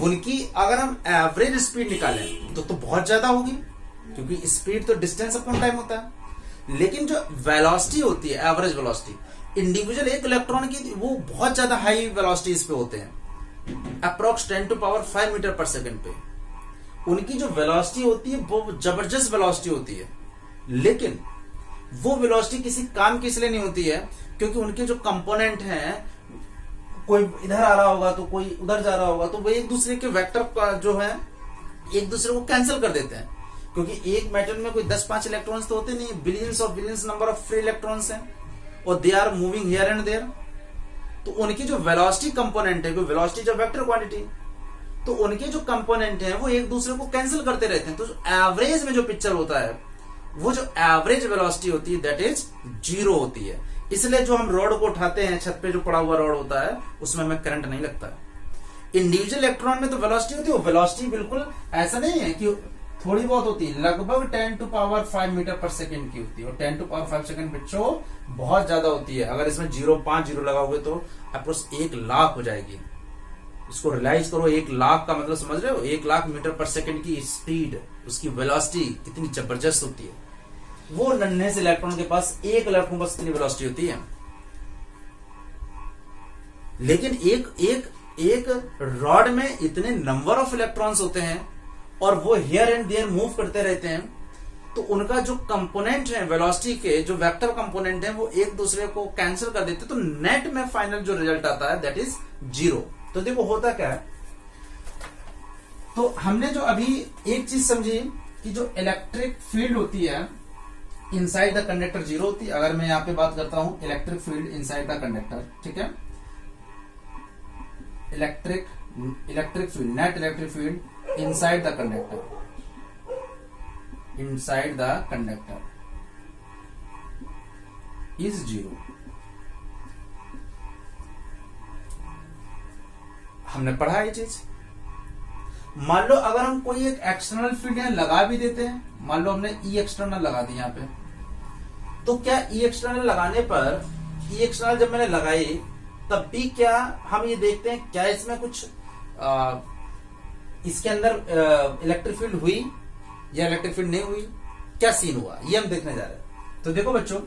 उनकी अगर हम एवरेज स्पीड निकालें तो बहुत ज्यादा होगी, क्योंकि स्पीड तो डिस्टेंस अपॉन टाइम होता है। लेकिन जो वेलोसिटी होती है, एवरेज वेलोसिटी, इंडिविजुअल एक इलेक्ट्रॉन की वो बहुत ज्यादा हाई वेलोसिटीज पे होते हैं, अप्रोक्स 10⁵ मीटर पर सेकंड पे। उनकी जो वेलोसिटी होती है वो जबरदस्त वेलोसिटी होती है, लेकिन वो वेलोसिटी किसी काम की इसलिए नहीं होती है क्योंकि उनके जो कंपोनेंट हैं, कोई इधर आ रहा होगा तो कोई उधर जा रहा होगा, तो वो एक दूसरे के वेक्टर का जो है एक दूसरे को कैंसिल कर देते हैं। क्योंकि एक मेटल में कोई 10-5 इलेक्ट्रॉन्स तो होते नहीं, billions of billions number of free electrons हैं, और they are moving here and there. तो उनकी जो वेलोसिटी कंपोनेंट है, वेलोसिटी जो वेक्टर क्वांटिटी, तो उनके जो कंपोनेंट हैं वो एक दूसरे को कैंसिल करते रहते हैं। तो एवरेज में जो पिक्चर होता है, वो जो एवरेज वेलोसिटी होती है दैट इज 0 होती है। इसलिए जो हम रॉड को उठाते हैं, छत पे जो पड़ा हुआ रॉड होता है, उसमें हमें करंट नहीं लगता है। इंडिविजुअल इलेक्ट्रॉन में तो वेलोसिटी होती है, वो वेलोसिटी बिल्कुल ऐसा नहीं है कि थोड़ी बहुत होती है, लगभग 10⁵ मीटर पर सेकंड की होती है, और 10⁵ सेकंड बच्चों बहुत ज्यादा होती है। अगर इसमें 0.5 जीरो लगाओगे तो अप्रोक्स 1,00,000 हो जाएगी। इसको रियलाइज करो, 1,00,000 का मतलब समझ रहे हो, 1,00,000 मीटर पर सेकंड की स्पीड, उसकी वेलोसिटी कितनी जबरदस्त होती है। वो नन्हे से इलेक्ट्रॉन के पास, एक इलेक्ट्रॉन के पास इतनी वेलोसिटी होती है। लेकिन एक रॉड में इतने नंबर ऑफ इलेक्ट्रॉन्स होते हैं, और वो हियर एंड देयर मूव करते रहते हैं, तो उनका जो कंपोनेंट है वेलोसिटी के, जो वेक्टर कंपोनेंट है, वो एक दूसरे को कैंसिल कर देते हैं। तो नेट में फाइनल जो रिजल्ट आता है दैट इज 0। तो देखो होता क्या है, तो हमने जो अभी एक चीज समझी कि जो इलेक्ट्रिक फील्ड होती है इनसाइड द कंडक्टर 0 होती है। अगर मैं यहां पे बात करता हूं electric field inside the conductor, ठीक है, electric field, net electric field inside the conductor, inside the conductor is 0। हमने पढ़ा ये चीज। मान लो अगर हम कोई एक एक्सटर्नल फील्ड यहां लगा भी देते हैं, मान लो हमने ई एक्सटर्नल लगा दी यहां पे, तो क्या ई एक्सटर्नल लगाने पर, ई एक्सटर्नल जब मैंने लगाई तब भी क्या हम ये देखते हैं क्या इसमें कुछ इसके अंदर इलेक्ट्रिक फील्ड हुई या इलेक्ट्रिक फील्ड नहीं हुई, क्या सीन हुआ, ये हम देखने जा रहे हैं। तो देखो बच्चों,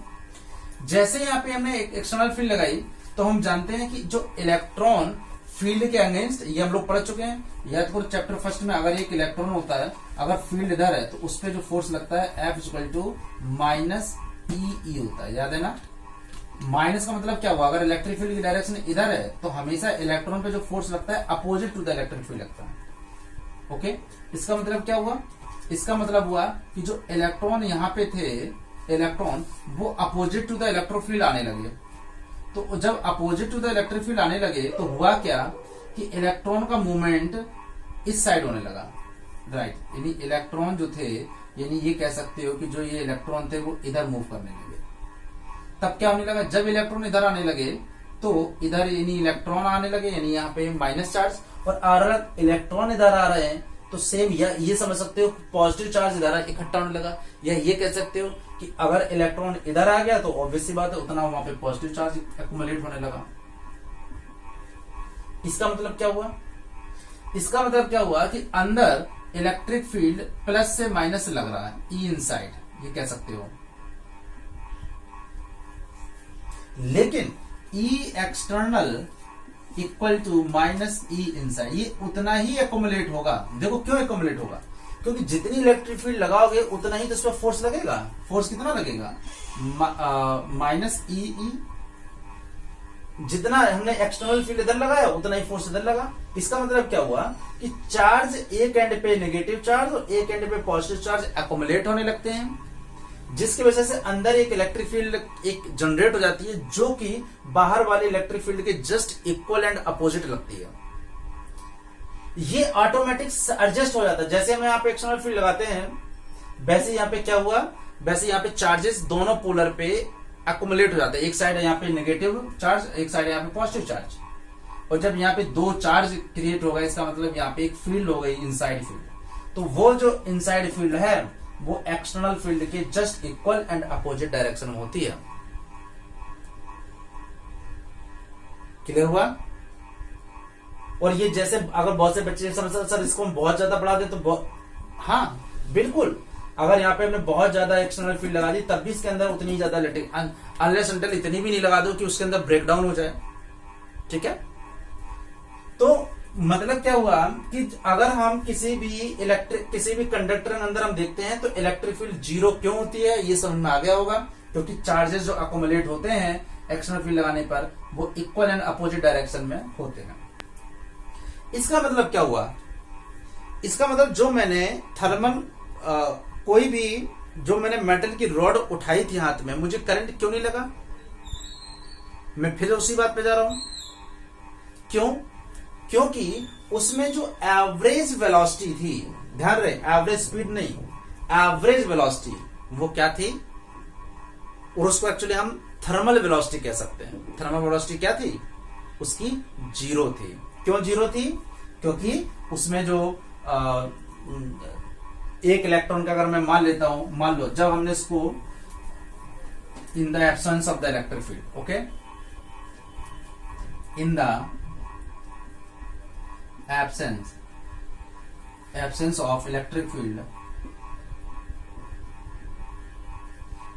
जैसे यहां पे हमने एक एक्सटर्नल फील्ड लगाई, तो हम जानते हैं कि जो इलेक्ट्रॉन फील्ड के अगेंस्ट, ये हम लोग पढ़ चुके हैं, या तो चैप्टर फर्स्ट में, अगर एक इलेक्ट्रॉन होता है, अगर फील्ड इधर है तो उस पर जो फोर्स लगता है F = -EE होता है, याद है ना। माइनस का मतलब क्या हुआ, अगर इलेक्ट्रिक फील्ड की डायरेक्शन इधर है तो हमेशा इलेक्ट्रॉन पे जो फोर्स लगता है opposite to the electric field लगता है। ओके, इसका मतलब क्या हुआ, इसका मतलब हुआ कि जो इलेक्ट्रॉन यहां पे थे, इलेक्ट्रॉन वो opposite to the electric field आने लगे। तो जब opposite to the electric field आने लगे तो हुआ क्या कि इलेक्ट्रॉन का मूवमेंट इस साइड होने लगा, राइट। यानी इलेक्ट्रॉन जो थे, यानी ये कह सकते हो कि जो ये इलेक्ट्रॉन थे वो इधर मूव करने लगे। तब क्या होने लगा, जब इलेक्ट्रॉन इधर आने लगे तो इधर यानी इलेक्ट्रॉन आने लगे, यानी यहाँ पे माइनस चार्ज, और अगर इलेक्ट्रॉन इधर आ रहे हैं तो सेम ये समझ सकते हो पॉजिटिव चार्ज इधर इकट्ठा होने लगा, या ये कह सकते हो कि अगर इलेक्ट्रॉन इधर आ गया तो ऑब्वियस सी बात है उतना वहां पे पॉजिटिव चार्ज एक्यूमुलेट होने लगा। इसका मतलब क्या हुआ, इसका मतलब क्या हुआ कि अंदर इलेक्ट्रिक फील्ड प्लस से माइनस लग रहा है, ई इनसाइड, ये कह सकते हो। लेकिन E external equal to minus E inside, ये उतना ही एकोमुलेट होगा। देखो क्यों एकोमुलेट होगा, क्योंकि जितनी इलेक्ट्रिक फील्ड लगाओगे उतना ही तो उस पर फोर्स लगेगा। फोर्स कितना लगेगा, माइनस ई, जितना हमने एक्सटर्नल फील्ड इधर लगाया उतना ही फोर्स इधर लगा। इसका मतलब क्या हुआ कि चार्ज एक एंड पे नेगेटिव चार्ज और एक एंड पे पॉजिटिव चार्ज एकोमुलेट होने लगते हैं, जिसकी वजह से अंदर एक इलेक्ट्रिक फील्ड एक जनरेट हो जाती है जो कि बाहर वाले इलेक्ट्रिक फील्ड के जस्ट इक्वल एंड अपोजिट लगती है। ये ऑटोमेटिक एडजस्ट हो जाता है। जैसे हम यहाँ पे एक्सटर्नल फील्ड लगाते हैं वैसे यहाँ पे क्या हुआ, वैसे यहाँ पे चार्जेस दोनों पोलर पे एकोमुलेट हो जाते हैं। एक साइड यहाँ पे नेगेटिव चार्ज, एक साइड यहाँ पे पॉजिटिव चार्ज, और जब यहाँ पे दो चार्ज क्रिएट होगा इसका मतलब यहाँ पे एक फील्ड हो गई इनसाइड फील्ड। तो वो जो इनसाइड फील्ड है वो एक्सटर्नल फील्ड के just equal and opposite direction में होती है। क्लियर हुआ। और ये जैसे अगर बहुत से बच्चे समझते सर इसको हम बहुत ज्यादा बढ़ा दें तो हाँ बिल्कुल, अगर यहाँ पे हमने बहुत ज्यादा एक्सटर्नल फील्ड लगा दी तब भी इसके अंदर उतनी ज्यादा इलेक्ट्रिक, अनलेस अनटिल इतनी भी नहीं लगा दो कि उसके अंदर ब्रेकडाउन हो जाए। ठीक है, तो मतलब क्या हुआ कि अगर हम किसी भी कंडक्टर के अंदर हम देखते हैं तो इलेक्ट्रिक फील्ड जीरो क्यों होती है ये समझ में आ गया होगा, क्योंकि चार्जेस जो अकोमुलेट होते हैं एक्सटर्नल फील्ड लगाने पर वो इक्वल एंड अपोजिट डायरेक्शन में होते हैं। इसका मतलब क्या हुआ, इसका मतलब जो मैंने थर्मल कोई भी जो मैंने मेटल की रॉड उठाई थी हाथ में, मुझे करंट क्यों नहीं लगा। मैं फिर उसी बात पे जा रहा हूं, क्यों, क्योंकि उसमें जो एवरेज वेलोसिटी थी, ध्यान रहे एवरेज स्पीड नहीं, एवरेज वेलोसिटी वो क्या थी, और उसको एक्चुअली हम थर्मल वेलोसिटी कह सकते हैं। थर्मल वेलोसिटी क्या थी, उसकी जीरो थी। क्यों जीरो थी, क्योंकि उसमें जो एक इलेक्ट्रॉन का अगर मैं मान लेता हूं, मान लो जब हमने इसको in the absence of the electric field, okay, in the absence of electric field,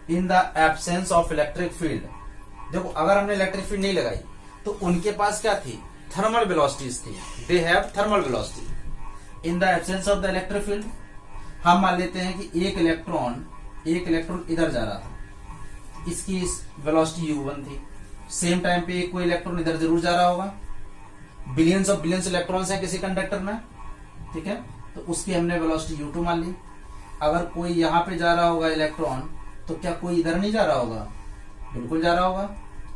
in the absence of electric field, देखो अगर हमने इलेक्ट्रिक फील्ड नहीं लगाई तो उनके पास क्या थी, थर्मल वेलोसिटीज थी, they have thermal velocity. In the absence of the electric field हम मान लेते हैं कि एक इलेक्ट्रॉन इधर जा रहा था, इसकी वेलोसिटी u1 थी। सेम टाइम पे कोई इलेक्ट्रॉन इधर जरूर जा रहा होगा, बिलियंस ऑफ बिलियंस इलेक्ट्रॉन्स हैं किसी कंडक्टर में, ठीक है, तो उसकी हमने वेलोसिटी u2 मान ली। अगर कोई यहां पे जा रहा होगा इलेक्ट्रॉन तो क्या कोई इधर नहीं जा रहा होगा, बिल्कुल जा रहा होगा।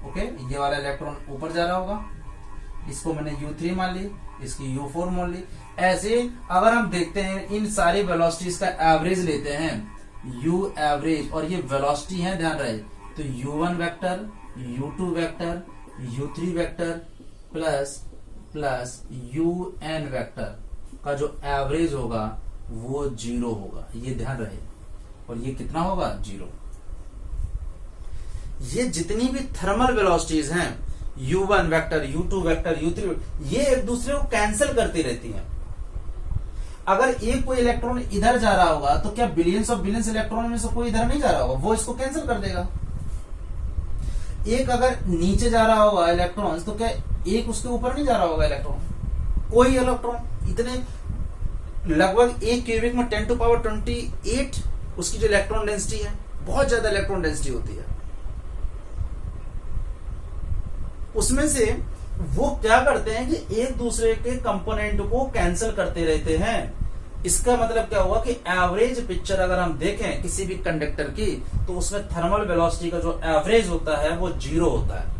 ओके, ये वाला इलेक्ट्रॉन ऊपर जा रहा होगा, इसको मैंने u3 मान ली, इसकी u4 मान ली। ऐसे अगर हम देखते हैं इन सारी वेलोसिटीज का एवरेज लेते हैं, u एवरेज, और ये वेलोसिटी है ध्यान रहे, तो u1 vector, u2 vector, u3 vector plus un vector का जो एवरेज होगा वो जीरो होगा, ये ध्यान रहे। और ये कितना होगा, जीरो। ये जितनी भी थर्मल वेलोसिटीज हैं, u1 vector, u2 vector, u3, ये एक दूसरे को कैंसिल करती रहती हैं। अगर एक कोई इलेक्ट्रॉन इधर जा रहा होगा तो क्या बिलियंस ऑफ बिलियंस इलेक्ट्रॉन में से कोई इधर नहीं जा रहा होगा, वो इसको कैंसिल कर देगा। एक अगर नीचे जा रहा होगा इलेक्ट्रॉन तो क्या एक उसके ऊपर नहीं जा रहा होगा इलेक्ट्रॉन, कोई इलेक्ट्रॉन, इतने लगभग एक क्यूबिक में 10⁻28 उसकी जो इलेक्ट्रॉन डेंसिटी है, बहुत ज्यादा इलेक्ट्रॉन डेंसिटी होती है। उसमें से वो क्या करते हैं कि एक दूसरे के कंपोनेंट को कैंसिल करते रहते हैं। इसका मतलब क्या हुआ कि एवरेज पिक्चर अगर हम देखें किसी भी कंडक्टर की तो उसमें थर्मल वेलोसिटी का जो एवरेज होता है वो जीरो होता है।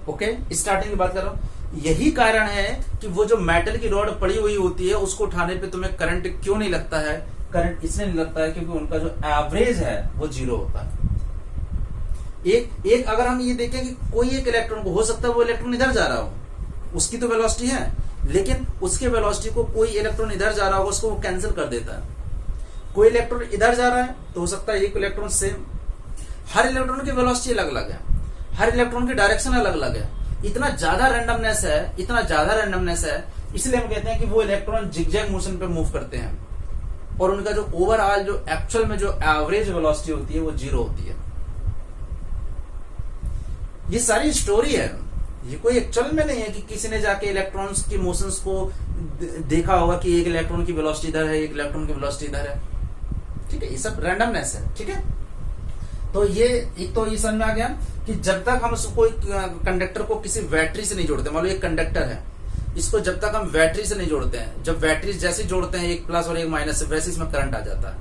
ओके, स्टार्टिंग की बात कर रहा हूं। यही कारण है कि वो जो मेटल की रॉड पड़ी हुई होती है उसको उठाने पे तुम्हें करंट क्यों नहीं लगता है, करंट इसलिए नहीं लगता है क्योंकि उनका जो एवरेज है वो जीरो होता है। एक अगर हम ये देखें कि कोई एक इलेक्ट्रॉन को, हो सकता है वो इलेक्ट्रॉन इधर जा रहा हो, उसकी तो वेलोसिटी है, लेकिन उसके वेलोसिटी को कोई इलेक्ट्रॉन इधर जा रहा होगा उसको वो कैंसिल कर देता है। कोई इलेक्ट्रॉन इधर जा रहा है तो हो सकता है एक इलेक्ट्रॉन सेम, हर इलेक्ट्रॉन की वेलोसिटी अलग अलग है, हर इलेक्ट्रॉन की डायरेक्शन अलग अलग है। इतना ज्यादा रैंडमनेस है, इसलिए हम कहते हैं कि वो इलेक्ट्रॉन जिगजैग मोशन पे मूव करते हैं और उनका जो ओवरऑल जो एक्चुअल में जो एवरेज वेलोसिटी होती है वो जीरो होती है। ये सारी स्टोरी है, ये कोई एक्चुअल में नहीं है कि किसी ने जाके इलेक्ट्रॉन्स की मोशंस को देखा होगा कि एक इलेक्ट्रॉन की वेलोसिटी इधर है, एक इलेक्ट्रॉन की वेलोसिटी इधर है। ठीक है, ये सब रैंडमनेस है। ठीक है, तो ये एक तो ये समझ में आ गया कि जब तक हम उसको कंडक्टर को किसी बैटरी से नहीं जोड़ते, मान लो एक कंडक्टर है, इसको जब तक हम बैटरी से नहीं जोड़ते हैं, जब बैटरी जैसे जोड़ते हैं एक प्लस और एक माइनस से, वैसे इसमें करंट आ जाता है।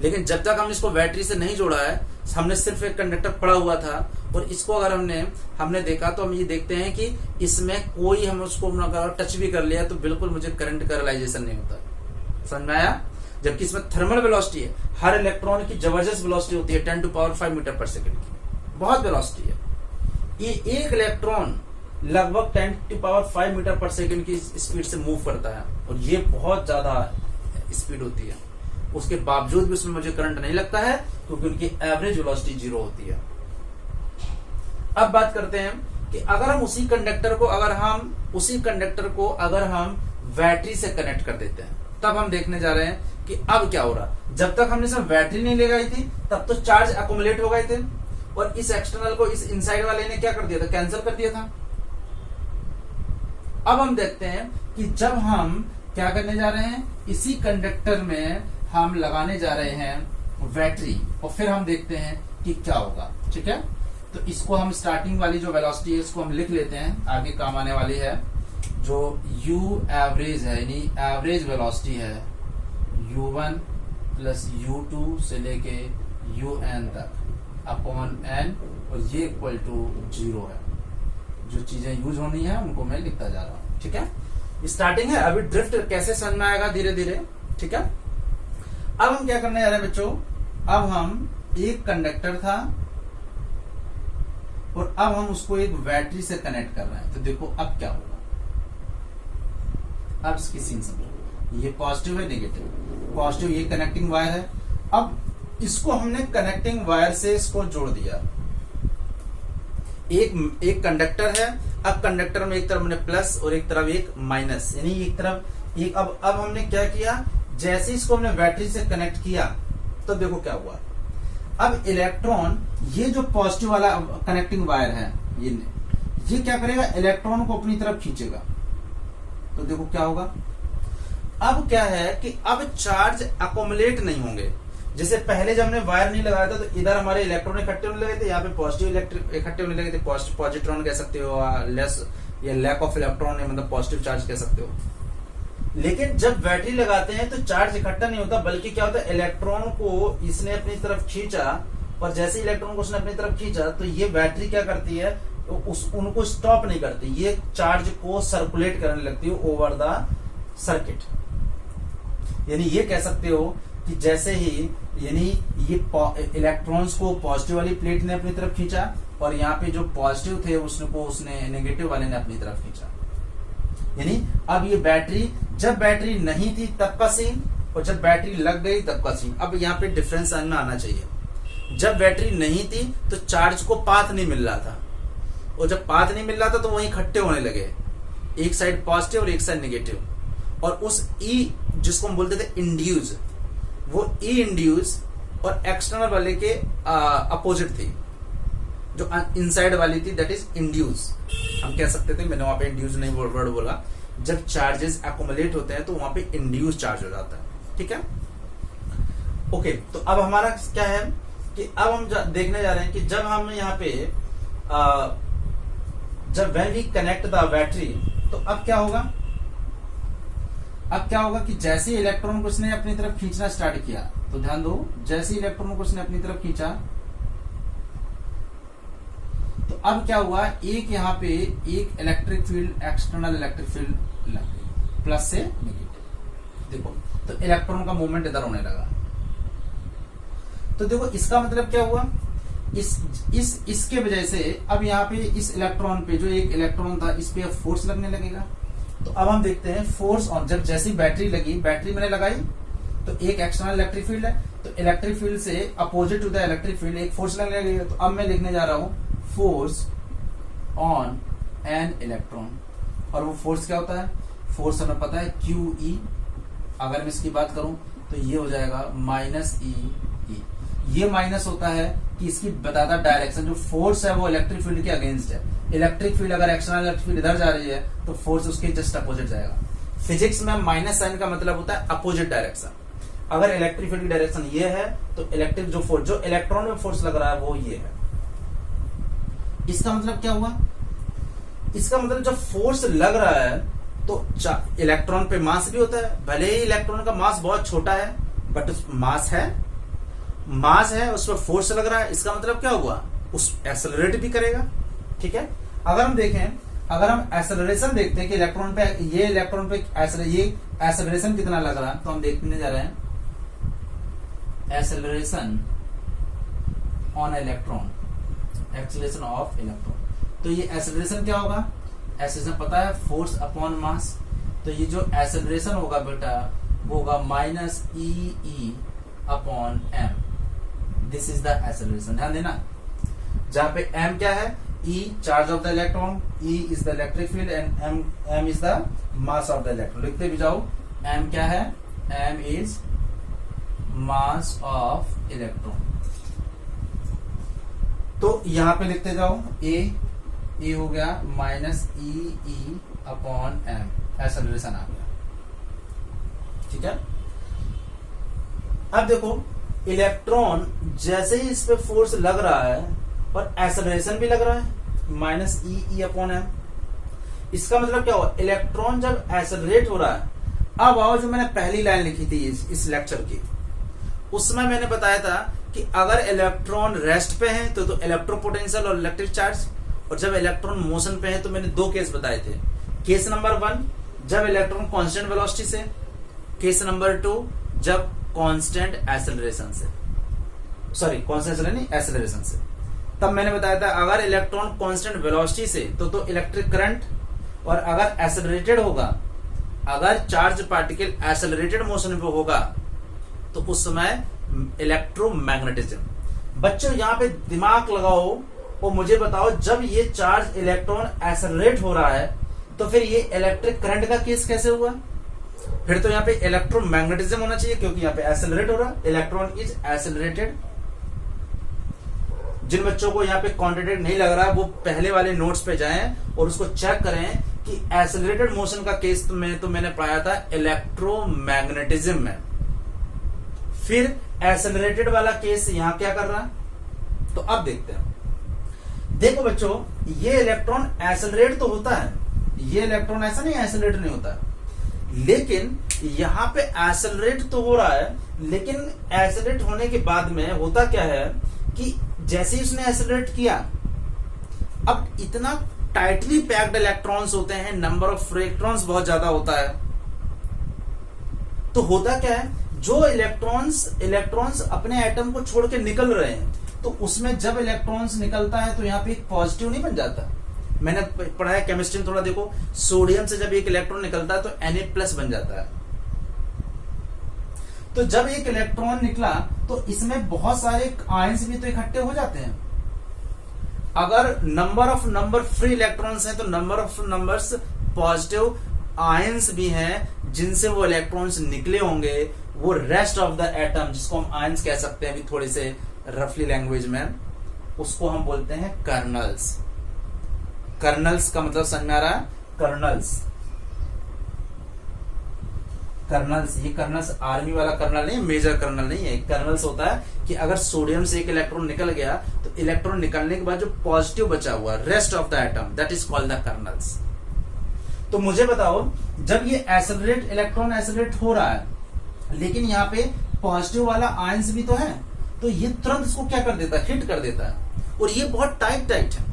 लेकिन जब तक हम इसको बैटरी से नहीं जोड़ा है, हमने सिर्फ एक कंडक्टर पड़ा हुआ था और इसको अगर हमने देखा तो हम ये देखते हैं कि इसमें कोई हम उसको अगर टच भी कर लिया तो बिल्कुल मुझे करंट का रियलाइजेशन नहीं होता। समझ में आया? जबकि इसमें थर्मल वेलोसिटी है, हर इलेक्ट्रॉन की जबरदस्त वेलोसिटी होती है 10⁵ मीटर पर सेकंड की, बहुत वेलोसिटी है। ये एक इलेक्ट्रॉन लगभग 10⁵ मीटर पर सेकंड की स्पीड से मूव करता है और ये बहुत ज्यादा स्पीड होती है। उसके बावजूद भी उसमें मुझे करंट नहीं लगता है क्योंकि उनकी एवरेज वेलोसिटी 0 होती है। अब बात करते हैं कि अगर हम उसी कंडक्टर को अगर हम बैटरी से कनेक्ट कर देते हैं, तब हम देखने जा रहे हैं कि अब क्या हो रहा। जब तक हमने इसमें बैटरी नहीं लगाई थी तब तो चार्ज अकोमुलेट हो गए थे और इस एक्सटर्नल को इस इनसाइड वाले ने क्या कर दिया था, कैंसिल कर दिया था। अब हम देखते हैं कि जब हम क्या करने जा रहे हैं, इसी कंडक्टर में हम लगाने जा रहे हैं बैटरी और फिर हम देखते हैं कि क्या होगा। ठीक है, तो इसको हम स्टार्टिंग वाली जो वेलोसिटी है इसको हम लिख लेते हैं, आगे काम आने वाली है। जो u एवरेज है यानी एवरेज वेलोसिटी है u1 प्लस u2 से लेके un तक अपॉन n, और ये इक्वल टू 0 है। जो चीजें यूज होनी है उनको मैं लिखता जा रहा हूं। ठीक है, स्टार्टिंग है, अभी ड्रिफ्ट कैसे समझ में आएगा धीरे धीरे। ठीक है, अब हम क्या करने जा रहे हैं बच्चों, अब हम एक कंडक्टर था और अब हम उसको एक बैटरी से कनेक्ट कर रहे हैं। तो देखो अब क्या होगा, अब इसकी सीन समझो। ये पॉजिटिव है, नेगेटिव, पॉजिटिव ये कनेक्टिंग वायर है। अब इसको हमने कनेक्टिंग वायर से इसको जोड़ दिया। एक कंडक्टर है, अब कंडक्टर में एक तरफ हमने प्लस और एक तरफ एक माइनस, यानी एक तरफ एक। अब हमने क्या किया, जैसे इसको हमने बैटरी से कनेक्ट किया तो देखो क्या हुआ। अब इलेक्ट्रॉन, ये जो पॉजिटिव वाला कनेक्टिंग वायर है, ये क्या करेगा, इलेक्ट्रॉन को अपनी तरफ खींचेगा। तो देखो क्या होगा। अब क्या है कि अब चार्ज अकोमुलेट नहीं होंगे। जैसे पहले जब हमने वायर नहीं लगाया था तो इधर हमारे इलेक्ट्रॉन इकट्ठे होने लगे थे, यहाँ पे पॉजिटिव इलेक्ट्रिक इकट्ठे होने लगे थे, पॉजिट्रॉन कह सकते हो, लेस या लैक ऑफ इलेक्ट्रॉन है, मतलब पॉजिटिव चार्ज कह सकते हो। लेकिन जब बैटरी लगाते हैं तो चार्ज इकट्ठा नहीं होता, बल्कि क्या होता है, इलेक्ट्रॉन को इसने अपनी तरफ खींचा और जैसे इलेक्ट्रॉन को उसने अपनी तरफ खींचा तो ये बैटरी क्या करती है, उनको स्टॉप नहीं करती, ये चार्ज को सर्कुलेट करने लगती है ओवर द सर्किट। यानी ये कह सकते हो कि जैसे ही यानी ये इलेक्ट्रॉन्स को पॉजिटिव वाली प्लेट ने अपनी तरफ खींचा और यहाँ पे जो पॉजिटिव थे उसने नेगेटिव वाले ने अपनी तरफ खींचा। यानी अब ये बैटरी, जब बैटरी नहीं थी तब का सीन और जब बैटरी लग गई तब का सीन। अब यहाँ पे डिफरेंस समझ में आना चाहिए। जब बैटरी नहीं थी तो चार्ज को पाथ नहीं मिल रहा था, और जब पाथ नहीं मिल रहा था तो वहीं इकट्ठे होने लगे, एक साइड पॉजिटिव और एक साइड नेगेटिव। और उस ई जिसको हम बोलते थे इंड्यूस, वो ई इंड्यूस और एक्सटर्नल वाले के अपोजिट थी। जो इनसाइड वाली थी दैट इज इंड्यूस, हम कह सकते थे, मैंने वहां पे इंड्यूस नहीं वर्ड बोला। जब चार्जेस एक्युमुलेट होते हैं तो वहां पे इंड्यूस चार्ज हो जाता है। ठीक है, ओके। तो अब हमारा क्या है कि अब हम देखने जा रहे हैं कि जब हम यहाँ पे जब when we connect the battery, तो अब क्या होगा। अब क्या होगा कि जैसे इलेक्ट्रॉन को उसने अपनी तरफ खींचना स्टार्ट किया, तो ध्यान दो, जैसे इलेक्ट्रॉन को उसने अपनी तरफ खींचा तो अब क्या हुआ, एक यहाँ पे एक electric field, external electric field लग गई, प्लस से नेगेटिव। देखो तो इलेक्ट्रॉन का मूवमेंट इधर होने लगा। तो देखो इसका मतलब क्या हुआ, इसके वजह से अब यहाँ पे इस इलेक्ट्रॉन पे, जो एक इलेक्ट्रॉन था, इस पे फोर्स लगने लगेगा। तो अब हम देखते हैं फोर्स ऑन, जब जैसी बैटरी लगी, बैटरी मैंने लगाई तो एक एक्सटर्नल इलेक्ट्रिक फील्ड है, तो इलेक्ट्रिक फील्ड से opposite to the electric field एक फोर्स लगने लगेगा। तो अब मैं लिखने जा रहा हूं फोर्स ऑन एन इलेक्ट्रॉन। और वो फोर्स क्या होता है, फोर्स हमें पता है QE। अगर मैं इसकी बात करूं तो ये हो जाएगा -E। ये माइनस होता है कि इसकी बताता डायरेक्शन, जो फोर्स है वो इलेक्ट्रिक फील्ड के अगेंस्ट है। इलेक्ट्रिक फील्ड अगर एक्सटर्नल इलेक्ट्रिक फील्ड इधर जा रही है तो फोर्स उसके जस्ट अपोजिट जाएगा। फिजिक्स में माइनस साइन का मतलब होता है अपोजिट डायरेक्शन। अगर इलेक्ट्रिक फील्ड की डायरेक्शन ये है तो इलेक्ट्रिक जो फोर्स, जो इलेक्ट्रॉन में फोर्स लग रहा है वो ये है। इसका मतलब क्या हुआ? इसका मतलब जब फोर्स लग रहा है तो इलेक्ट्रॉन पे मास भी होता है। भले ही इलेक्ट्रॉन का मास बहुत छोटा है बट मास है, उस पर फोर्स लग रहा है। इसका मतलब क्या हुआ? उस एक्सेलरेट भी करेगा। ठीक है, अगर हम देखें, अगर हम एक्सेलरेशन देखते हैं कि इलेक्ट्रॉन पे, ये इलेक्ट्रॉन पे ये एक्सेलरेशन कितना लग रहा है, तो हम देखने जा रहे हैं acceleration on electron, acceleration of electron. तो ये एक्सेलरेशन क्या होगा? एक्सेलरेशन पता है, फोर्स अपॉन मास। तो ये जो एक्सेलरेशन होगा बेटा वो होगा minus E upon M. This is the acceleration. ध्यान देना, जहां पे एम क्या है? E charge of the electron, E is the electric field and M is the mass of the electron. लिखते भी जाओ, M क्या है? M is mass of electron. तो यहां पे लिखते जाओ, A हो गया minus E upon M, acceleration आ गया। ठीक है, अब देखो इलेक्ट्रॉन जैसे ही इस पे फोर्स लग रहा है और एक्सेलरेशन भी लग रहा है माइनस ई अपॉन एम। इसका मतलब क्या हुआ? इलेक्ट्रॉन जब एक्सेलरेट हो रहा है, अब आओ जो मैंने पहली लाइन लिखी थी इस लेक्चर की, उसमें मैंने बताया था कि अगर इलेक्ट्रॉन रेस्ट पे है तो इलेक्ट्रोपोटेंशियल और इलेक्ट्रिक चार्ज, और जब इलेक्ट्रॉन मोशन पे है तो मैंने दो केस बताए थे। केस नंबर 1 जब इलेक्ट्रॉन कांस्टेंट वेलोसिटी से, केस नंबर 2 जब कांस्टेंट एक्सेलरेशन से, सॉरी कांस्टेंट नहीं एक्सेलरेशन से। तब मैंने बताया था अगर इलेक्ट्रॉन कांस्टेंट वेलोसिटी से तो इलेक्ट्रिक करंट, और अगर एक्सेलरेटेड होगा, अगर चार्ज पार्टिकल एक्सेलरेटेड मोशन पे होगा तो उस समय इलेक्ट्रोमैग्नेटिज्म। बच्चों यहां पे दिमाग लगाओ और मुझे बताओ, जब ये चार्ज इलेक्ट्रॉन एक्सेलरेट हो रहा है तो फिर ये इलेक्ट्रिक करंट का केस कैसे हुआ? फिर तो यहाँ पे इलेक्ट्रोमैग्नेटिज्म होना चाहिए, क्योंकि यहाँ पे एक्सेलरेट हो रहा है, इलेक्ट्रॉन इज एक्सेलरेटेड। जिन बच्चों को यहाँ पे कॉन्ट्रडिक्ट नहीं लग रहा है वो पहले वाले नोट्स पे जाएं और उसको चेक करें कि एक्सेलरेटेड मोशन का केस तो मैंने पढ़ाया था इलेक्ट्रोमैग्नेटिज्म में। फिर एक्सेलरेटेड वाला केस यहाँ क्या कर रहा है, तो अब देखते हैं। देखो बच्चों, ये इलेक्ट्रॉन एक्सेलरेट तो होता है, ये इलेक्ट्रॉन ऐसा नहीं एक्सेलरेट नहीं होता, लेकिन यहां पे एक्सेलरेट तो हो रहा है, लेकिन एक्सेलरेट होने के बाद में होता क्या है कि जैसे ही उसने एक्सेलरेट किया, अब इतना टाइटली पैक्ड इलेक्ट्रॉन्स होते हैं, नंबर ऑफ इलेक्ट्रॉन्स बहुत ज्यादा होता है, तो होता क्या है, जो इलेक्ट्रॉन्स अपने एटम को छोड़ के निकल रहे हैं, तो उसमें जब इलेक्ट्रॉन्स निकलता है तो यहाँ पे एक पॉजिटिव नहीं बन जाता। मैंने पढ़ा है केमिस्ट्री में, थोड़ा देखो, सोडियम से जब एक इलेक्ट्रॉन निकलता है तो Na+ बन जाता है। तो जब एक इलेक्ट्रॉन निकला तो इसमें बहुत सारे आयंस भी तो इकट्ठे हो जाते हैं। अगर नंबर फ्री इलेक्ट्रॉन्स हैं तो number of numbers positive ions भी हैं जिनसे वो इलेक्ट्रॉन्स निकले होंगे, वो रेस्ट ऑफ द एटम, जिसको हम आयंस कह सकते हैं अभी थोड़े से रफली लैंग्वेज में, उसको हम बोलते हैं कर्नल्स। कर्नल्स का मतलब समझ में आ रहा है? कर्नल्स, ये कर्नल्स आर्मी वाला कर्नल नहीं, मेजर कर्नल नहीं है। कर्नल्स होता है कि अगर सोडियम से एक इलेक्ट्रॉन निकल गया तो इलेक्ट्रॉन निकलने के बाद जो पॉजिटिव बचा हुआ rest of the atom, that is called the colonel's. तो मुझे बताओ, जब ये इलेक्ट्रॉन एक्सेलरेट हो रहा है, लेकिन यहाँ पे पॉजिटिव वाला आयंस भी तो है, तो ये तुरंत इसको क्या कर देता है? हिट कर देता है। और ये बहुत टाइट है,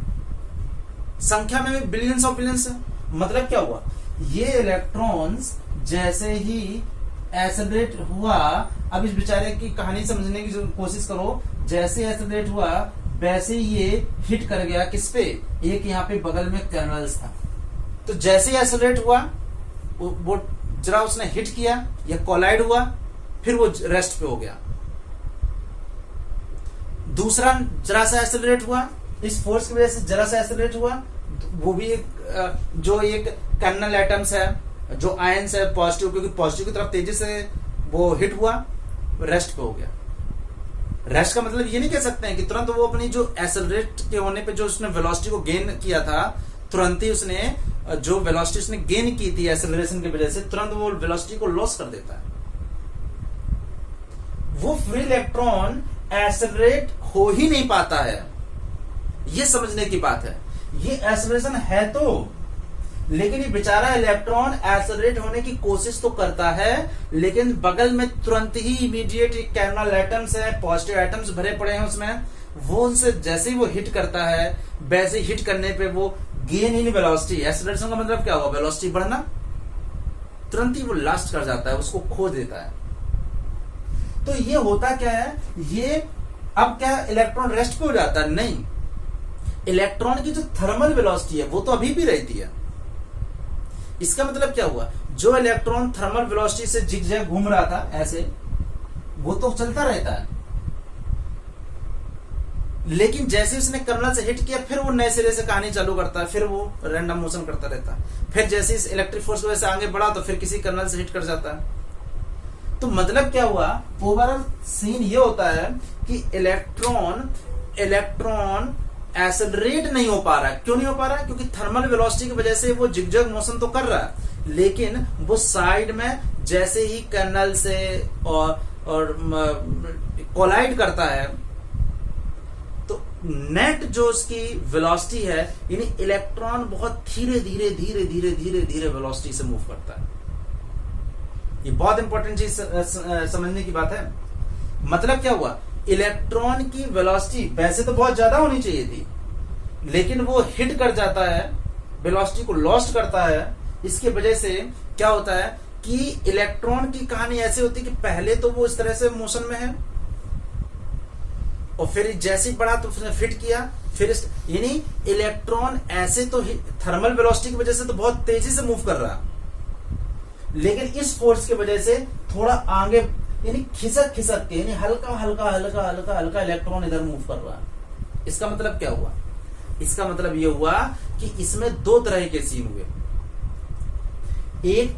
संख्या में भी बिलियंस ऑफ बिलियंस है। मतलब क्या हुआ, ये इलेक्ट्रॉन्स जैसे ही एक्सेलरेट हुआ, अब इस बेचारे की कहानी समझने की कोशिश करो, जैसे एक्सेलरेट हुआ वैसे ये हिट कर गया किस पे? एक यहाँ पे बगल में कर्नल्स था। तो जैसे ही एक्सेलरेट हुआ वो जरा उसने हिट किया या कोलाइड हुआ, फिर वो रेस्ट पे हो गया। दूसरा जरा सा एक्सेलरेट हुआ, इस फोर्स की वजह से जरा सा एक्सेलरेट हुआ, वो भी जो एक कर्नल एटम्स है, जो आयंस है पॉजिटिव, क्योंकि पॉजिटिव की तरफ तेजी से वो हिट हुआ, रेस्ट पे हो गया। रेस्ट का मतलब ये नहीं कह सकते हैं कि तुरंत वो अपनी जो एक्सेलरेट के होने पे जो उसने वेलोसिटी को गेन किया था, तुरंत ही उसने जो वेलोसिटी उसने गेन की थी एक्सेलरेशन की वजह से, तुरंत वो वेलोसिटी को लॉस कर देता है। वो फ्री इलेक्ट्रॉन एक्सेलरेट हो ही नहीं पाता है, ये समझने की बात है। ये एक्सेलरेशन है तो, लेकिन ये बेचारा इलेक्ट्रॉन एक्सेलरेट होने की कोशिश तो करता है, लेकिन बगल में तुरंत ही इमीडिएट कैर्नल एटम्स है, पॉजिटिव एटम्स भरे पड़े हैं उसमें, वो उनसे जैसे ही वो हिट करता है, वैसे हिट करने पे वो गेन इन वेलोसिटी, एक्सेलरेशन का मतलब क्या हुआ, वेलोसिटी बढ़ना, तुरंत ही वो लास्ट कर जाता है, उसको खो देता है। तो ये होता क्या है, ये अब क्या इलेक्ट्रॉन रेस्ट पे हो जाता है? नहीं, इलेक्ट्रॉन की जो थर्मल वेलोसिटी है वो तो अभी भी रहती है। इसका मतलब क्या हुआ, जो इलेक्ट्रॉन थर्मल वेलोसिटी से जिगजैग घूम रहा था ऐसे, वो तो चलता रहता है, लेकिन जैसे उसने कर्नल से हिट किया, फिर वो नए सिरे से कहानी चालू करता है, फिर वो रैंडम मोशन करता रहता है, फिर जैसे इस इलेक्ट्रिक फोर्स की वजह से आगे बढ़ा तो फिर किसी कर्नल से हिट कर जाता है। तो मतलब क्या हुआ, ओवरऑल सीन ये होता है कि इलेक्ट्रॉन एक्सेलरेट नहीं हो पा रहा है। क्यों नहीं हो पा रहा है? क्योंकि थर्मल वेलोसिटी की वजह से वो जिगजैग मोशन तो कर रहा है, लेकिन वो साइड में जैसे ही कर्नल से और कोलाइड करता है, तो नेट जो उसकी वेलोसिटी है, यानी इलेक्ट्रॉन बहुत धीरे धीरे धीरे धीरे धीरे धीरे वेलोसिटी से मूव करता है। ये बहुत इंपॉर्टेंट चीज समझने की बात है। मतलब क्या हुआ, इलेक्ट्रॉन की वेलोसिटी वैसे तो बहुत ज्यादा होनी चाहिए थी, लेकिन वो हिट कर जाता है, वेलोसिटी को लॉस्ट करता है। इसकी वजह से क्या होता है कि इलेक्ट्रॉन की कहानी ऐसे होती है कि पहले तो वो इस तरह से मोशन में है, और फिर जैसे ही बढ़ा तो उसने फिट किया, फिर यानी इलेक्ट्रॉन ऐसे तो थर्मल वेलोसिटी की वजह से तो बहुत तेजी से मूव कर रहा, लेकिन इस फोर्स की वजह से थोड़ा आगे, यानी खिसक खिसक के, यानी हल्का हल्का हल्का हल्का हल्का इलेक्ट्रॉन इधर मूव कर रहा है। इसका मतलब क्या हुआ, इसका मतलब ये हुआ कि इसमें दो तरह के सीन हुए। एक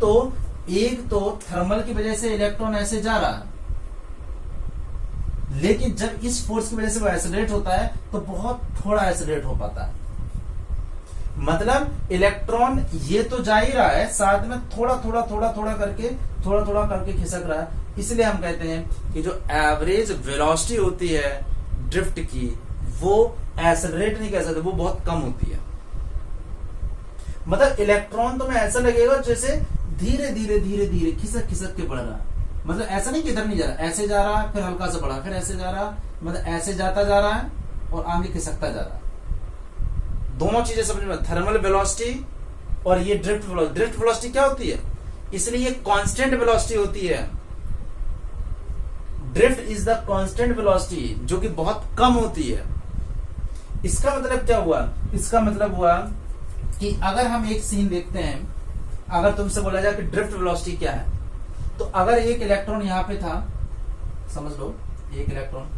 तो थर्मल की वजह से इलेक्ट्रॉन ऐसे जा रहा है, लेकिन जब इस फोर्स की वजह से वो एक्सेलरेट होता है तो बहुत थोड़ा एक्सेलरेट हो पाता है। मतलब इलेक्ट्रॉन ये तो जा ही रहा है, साथ में थोड़ा थोड़ा थोड़ा थोड़ा करके खिसक रहा है। इसलिए हम कहते हैं कि जो एवरेज वेलोसिटी होती है ड्रिफ्ट की, वो एक्सेलरेट नहीं कह सकते, वो बहुत कम होती है। मतलब इलेक्ट्रॉन तो में ऐसा लगेगा जैसे धीरे धीरे धीरे धीरे खिसक खिसक के बढ़ रहा है। मतलब ऐसा नहीं कि इधर नहीं जा रहा, ऐसे जा रहा है, फिर हल्का सा बढ़ा, फिर ऐसे जा रहा, मतलब ऐसे जाता जा रहा है और आगे खिसकता जा रहा है। दोनों चीजें समझ में, थर्मल वेलोसिटी और ये ड्रिफ्ट वेलोसिटी। ड्रिफ्ट वेलोसिटी क्या होती है, इसलिए ये कांस्टेंट वेलोसिटी होती है। Drift is the constant velocity, जो कि बहुत कम होती है। इसका मतलब क्या हुआ, इसका मतलब हुआ कि अगर हम एक सीन देखते हैं, अगर तुमसे बोला जाए कि ड्रिफ्ट वेलोसिटी क्या है, तो अगर एक इलेक्ट्रॉन यहां पे था, समझ लो एक इलेक्ट्रॉन,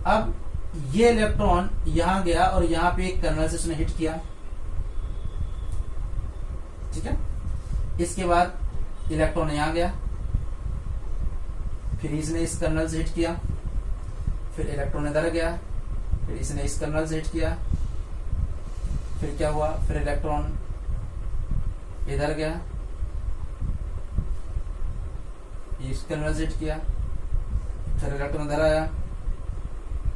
अब ये इलेक्ट्रॉन यहां गया और यहां पे एक कर्नल से उसने हिट किया, ठीक है। इसके बाद इलेक्ट्रॉन यहां गया, फिर इसने इस कर्नल से हिट किया, फिर इलेक्ट्रॉन इधर गया, फिर इसने इस कर्नल से हिट किया, फिर क्या हुआ, फिर इलेक्ट्रॉन इधर गया, इस कर्नल से हिट किया, फिर इलेक्ट्रॉन इधर आया,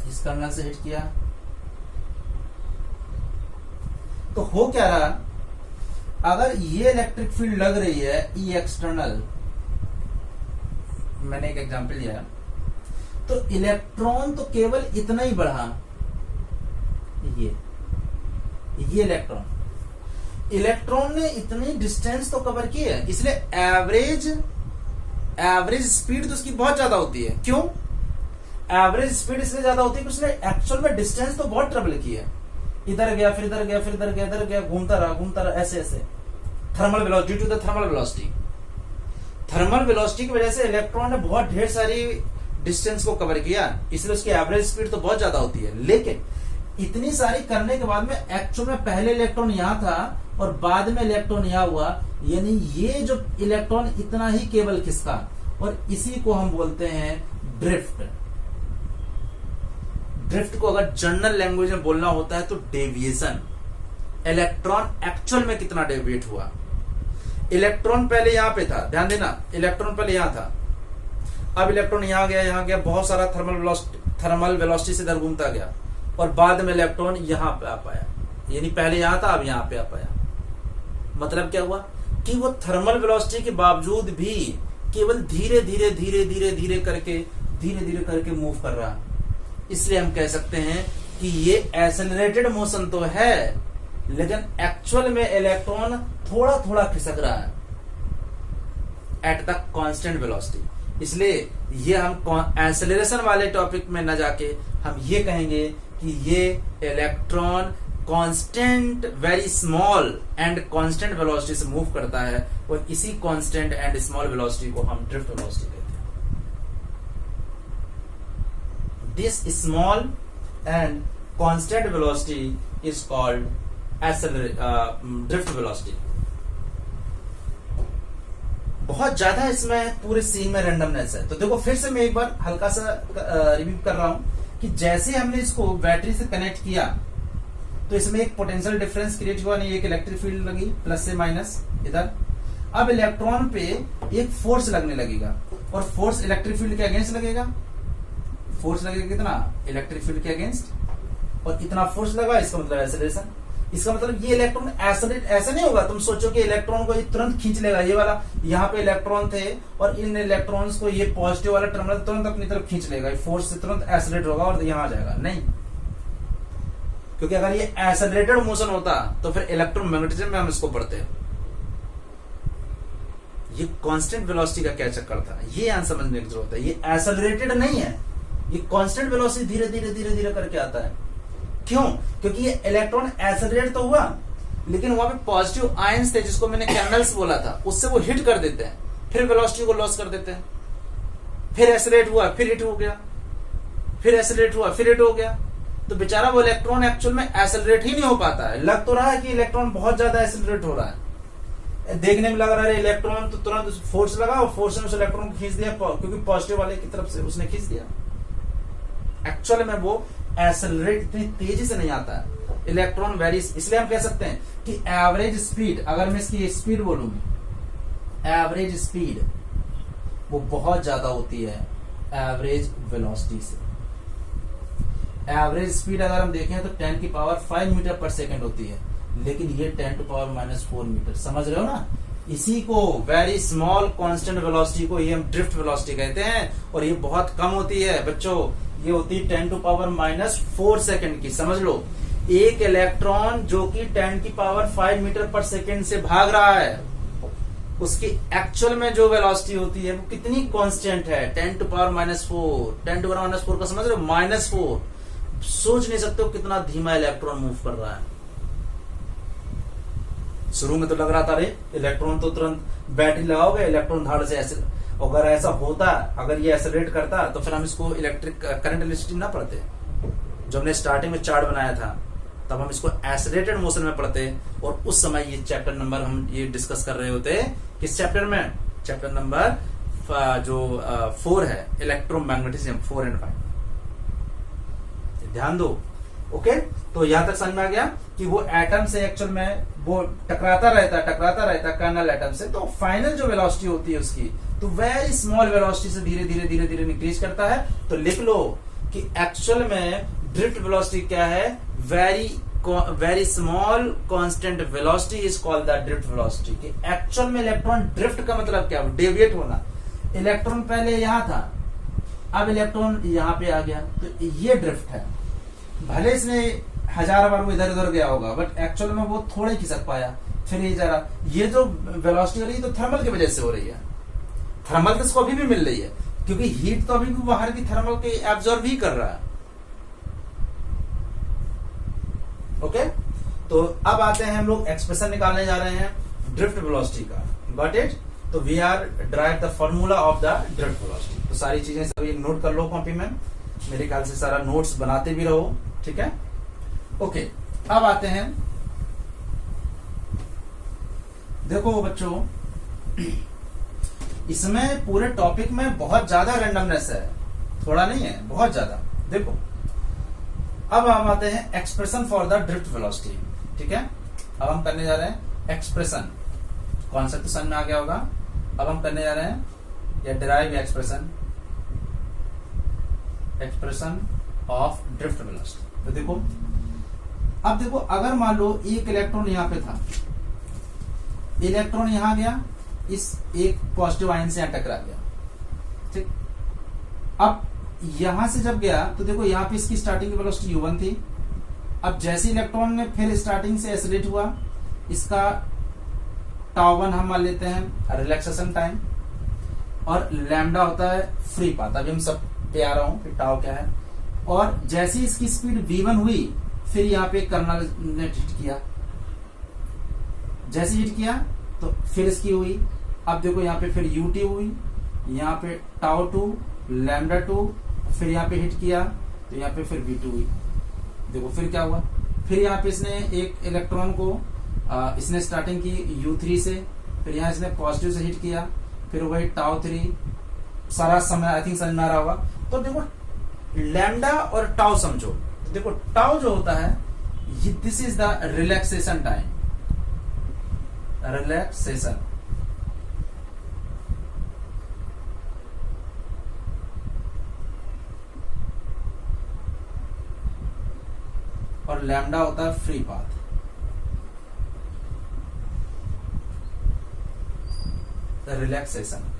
इस कर्नल से हिट किया। तो हो क्या रहा, अगर ये इलेक्ट्रिक फील्ड लग रही है ई एक्सटर्नल, मैंने एक एग्जांपल लिया, तो इलेक्ट्रॉन तो केवल इतना ही बढ़ा, ये इलेक्ट्रॉन ने इतनी डिस्टेंस तो कवर की है, इसलिए एवरेज स्पीड तो उसकी बहुत ज्यादा होती है। क्यों एवरेज स्पीड इसलिए ज्यादा होती है कि उसने एक्चुअल में डिस्टेंस तो बहुत ट्रेवल की है, इधर गया, फिर इधर गया, फिर इधर गया, इधर गया, घूमता रहा, ऐसे ऐसे। Thermal velocity, due to the thermal velocity, thermal velocity की वजह से इलेक्ट्रॉन ने बहुत ढेर सारी डिस्टेंस को कवर किया, इसलिए उसकी एवरेज स्पीड तो बहुत ज्यादा होती है। लेकिन इतनी सारी करने के बाद में एक्चुअल में पहले इलेक्ट्रॉन यहां था और बाद में इलेक्ट्रॉन यहां हुआ, यानी ये जो इलेक्ट्रॉन इतना ही केवल खिसका, और इसी को हम बोलते हैं ड्रिफ्ट। ड्रिफ्ट को अगर जनरल लैंग्वेज में बोलना होता है तो डेविएशन। इलेक्ट्रॉन एक्चुअल में कितना डेविएट हुआ। इलेक्ट्रॉन पहले यहां पे था, ध्यान देना, इलेक्ट्रॉन पहले यहां था, अब इलेक्ट्रॉन यहां गया, बहुत सारा थर्मल वेलोसिटी से इधर घूमता गया और बाद में इलेक्ट्रॉन यहां पे आ पाया, यानी पहले यहां था, अब यहां पे आ पाया। मतलब क्या हुआ कि वो थर्मल वेलोसिटी के बावजूद भी केवल धीरे धीरे धीरे धीरे धीरे करके मूव कर रहा है। इसलिए हम कह सकते हैं कि ये एक्सेलरेटेड मोशन तो है, लेकिन एक्चुअल में इलेक्ट्रॉन थोड़ा थोड़ा खिसक रहा है एट द कांस्टेंट वेलोसिटी। इसलिए ये हम एक्सेलरेशन वाले टॉपिक में न जाके हम ये कहेंगे कि ये electron constant, very small and constant velocity से मूव करता है, और इसी कांस्टेंट एंड स्मॉल वेलोसिटी को हम ड्रिफ्ट वेलोसिटी कहते हैं। This small and constant velocity is called drift velocity. बहुत ज्यादा इसमें पूरे सीन में रैंडमनेस है। तो देखो फिर से मैं एक बार हल्का सा रिव्यू कर रहा हूं कि जैसे हमने इसको बैटरी से कनेक्ट किया तो इसमें एक पोटेंशियल डिफरेंस क्रिएट हुआ, नहीं, एक इलेक्ट्रिक फील्ड लगी प्लस से माइनस इधर। अब इलेक्ट्रॉन पे एक फोर्स लगने लगेगा और फोर्स इलेक्ट्रिक फील्ड के अगेंस्ट लगेगा। फोर्स लगेगा कितना? इलेक्ट्रिक फील्ड के अगेंस्ट, और इतना फोर्स लगा, इसका मतलब एक्सेलरेशन। इसका मतलब ये इलेक्ट्रॉन एक्सेलरेट ऐसा नहीं होगा तुम सोचो कि इलेक्ट्रॉन को ये तुरंत खींच लेगा, ये वाला यहाँ पे इलेक्ट्रॉन थे और इन इलेक्ट्रॉन्स को ये पॉजिटिव वाला टर्मिनल तुरंत अपनी तरफ खींच लेगा, फोर्स से तुरंत एक्सेलरेट होगा और यहाँ आ जाएगा, नहीं। क्योंकि अगर ये एक्सेलरेटेड मोशन होता तो फिर इलेक्ट्रोमैग्नेटिज्म में हम इसको पढ़ते हैं। ये कांस्टेंट वेलोसिटी का क्या चक्कर था, ये यहां समझने की जरूरत है। ये एक्सेलरेटेड नहीं है, ये कांस्टेंट वेलोसिटी धीरे धीरे धीरे धीरे करके आता है। क्यों? क्योंकि ये इलेक्ट्रॉन एक्सेलरेट तो हुआ, लेकिन वहां पे पॉजिटिव आयंस थे जिसको मैंने कैंडल्स बोला था, उससे वो हिट कर देते हैं, फिर वेलोसिटी को लॉस कर देते हैं। फिर एक्सेलरेट हुआ, फिर हिट हो गया, फिर एक्सेलरेट हुआ, फिर हिट हो गया। तो बेचारा वो इलेक्ट्रॉन एक्चुअल में एक्सेलरेट ही नहीं हो पाता है। लग तो रहा है कि इलेक्ट्रॉन बहुत ज्यादा एक्सेलरेट हो रहा है, देखने में लग रहा है इलेक्ट्रॉन तो तुरंत फोर्स लगा और फोर्स ने उस इलेक्ट्रॉन को खींच दिया, क्योंकि पॉजिटिव वाले की तरफ से उसने खींच दिया। एक्चुअल में वो एक्सेलरेट इतनी तेजी से नहीं आता है। इलेक्ट्रॉन वेरी, इसलिए हम कह सकते हैं कि एवरेज स्पीड, अगर मैं इसकी स्पीड बोलूं, एवरेज स्पीड वो बहुत ज्यादा होती है एवरेज वेलोसिटी से। एवरेज स्पीड अगर हम देखें तो 10 की पावर 5 मीटर पर सेकंड होती है, लेकिन ये 10 टू पावर -4 मीटर, समझ रहे हो ना। इसी को वेरी स्मॉल कांस्टेंट वेलोसिटी को ये हम ड्रिफ्ट वेलोसिटी कहते हैं, और ये बहुत कम होती है बच्चों, ये होती है 10 टू पावर -4 सेकंड की। समझ लो, एक इलेक्ट्रॉन जो कि 10 की पावर 5 मीटर पर सेकंड से भाग रहा है, उसकी एक्चुअल में जो वेलोसिटी होती है वो कितनी कांस्टेंट है? 10 टू पावर -4, 10 टू पावर -4 का समझ रहे हो, -4। सोच नहीं सकते हो कितना धीमा इलेक्ट्रॉन मूव कर रहा है। शुरू में तो लग रहा था अरे इलेक्ट्रॉन तो तुरंत बैटरी लगाओगे, इलेक्ट्रॉन धाड़ से ऐसे, अगर ऐसा होता, अगर ये एक्सेलरेट करता तो फिर हम इसको इलेक्ट्रिक करंट इलेक्ट्रिसिटी ना पढ़ते। जब हमने स्टार्टिंग में चार्ट बनाया था तब हम इसको एक्सेलरेटेड मोशन में पढ़ते, और उस समय ये चैप्टर नंबर हम ये डिस्कस कर रहे होते। किस चैप्टर में? चैप्टर नंबर जो 4 है, इलेक्ट्रोमैग्नेटिज्म 4 और 5। ध्यान दो, ओके। तो यहां तक समझ में आ गया कि वो एटम से एक्चुअल में वो टकराता रहता कर्नल एटम से, तो फाइनल जो वेलोसिटी होती है उसकी तो वेरी स्मॉल वेलोसिटी से धीरे धीरे धीरे धीरे इंक्रीज करता है। तो लिख लो कि एक्चुअल में ड्रिफ्ट वेलोसिटी क्या है? Very small constant velocity is called the drift velocity. कि एक्चुअल में इलेक्ट्रॉन ड्रिफ्ट का मतलब क्या? डेविएट होना। इलेक्ट्रॉन पहले यहां था, अब इलेक्ट्रॉन यहां पे आ गया, तो ये ड्रिफ्ट है। भले इसने 1000 बार वो इधर उधर गया होगा, बट एक्चुअल में वो थोड़ा ही खिसक पाया, फिर ये जरा, ये जो वेलोसिटी हो रही है तो थर्मल की वजह से हो रही है। थर्मल तो इसको अभी भी मिल रही है, क्योंकि हीट तो अभी भी बाहर की थर्मल के एब्जॉर्ब ही कर रहा है। ओके, तो अब आते हैं हम लोग एक्सप्रेशन निकालने जा रहे हैं ड्रिफ्ट वेलोसिटी का। Got it? तो we are derive the formula of the drift velocity. तो सारी चीजें सभी नोट कर लो कॉपी में, मेरे ख्याल से सारा नोट्स बनाते भी रहो, ठीक है। ओके, अब आते हैं, देखो बच्चों, इसमें पूरे टॉपिक में बहुत ज्यादा रैंडमनेस है। थोड़ा नहीं है, बहुत ज्यादा। देखो अब हम आते हैं expression for the drift velocity. ठीक है, अब हम करने जा रहे हैं एक्सप्रेशन। कॉन्सेप्ट तो समझ में आ गया होगा। अब हम करने जा रहे हैं या derive expression of drift velocity. तो देखो, अब देखो अगर मान लो एक इलेक्ट्रॉन यहां पे था, इलेक्ट्रॉन यहां गया, इस एक पॉजिटिव आयन से यहां टकरा गया। ठीक, अब यहां से जब गया तो देखो यहां पे इसकी स्टार्टिंग की वेलोसिटी u1 थी। अब जैसे इलेक्ट्रॉन में फिर स्टार्टिंग से एक्सेलरेट हुआ, इसका τ1 हम मान लेते हैं रिलैक्सेशन टाइम, और लैम्डा होता है फ्री पाथ। अभी हम सब पे आ रहा हूं कि टाउ क्या है। और जैसे इसकी स्पीड v1 हुई, फिर यहाँ पे कर्नल ने हिट किया, जैसे हिट किया तो फिर इसकी हुई। अब देखो यहाँ पे फिर ut हुई, यहाँ पे τ2 λ2, फिर यहाँ पे हिट किया तो यहाँ पे फिर v2 हुई। देखो फिर क्या हुआ, फिर यहाँ पे इसने एक इलेक्ट्रॉन को इसने स्टार्टिंग की u3 से, फिर यहाँ इसने पॉजिटिव से हिट किया, फिर वही τ3। सारा समय आई थिंक समझ में आ रहा होगा। तो देखो लैम्डा और टाउ समझो। देखो टाउ जो होता है, this is the relaxation time, relaxation. और लैम्डा होता है फ्री पाथ। The relaxation.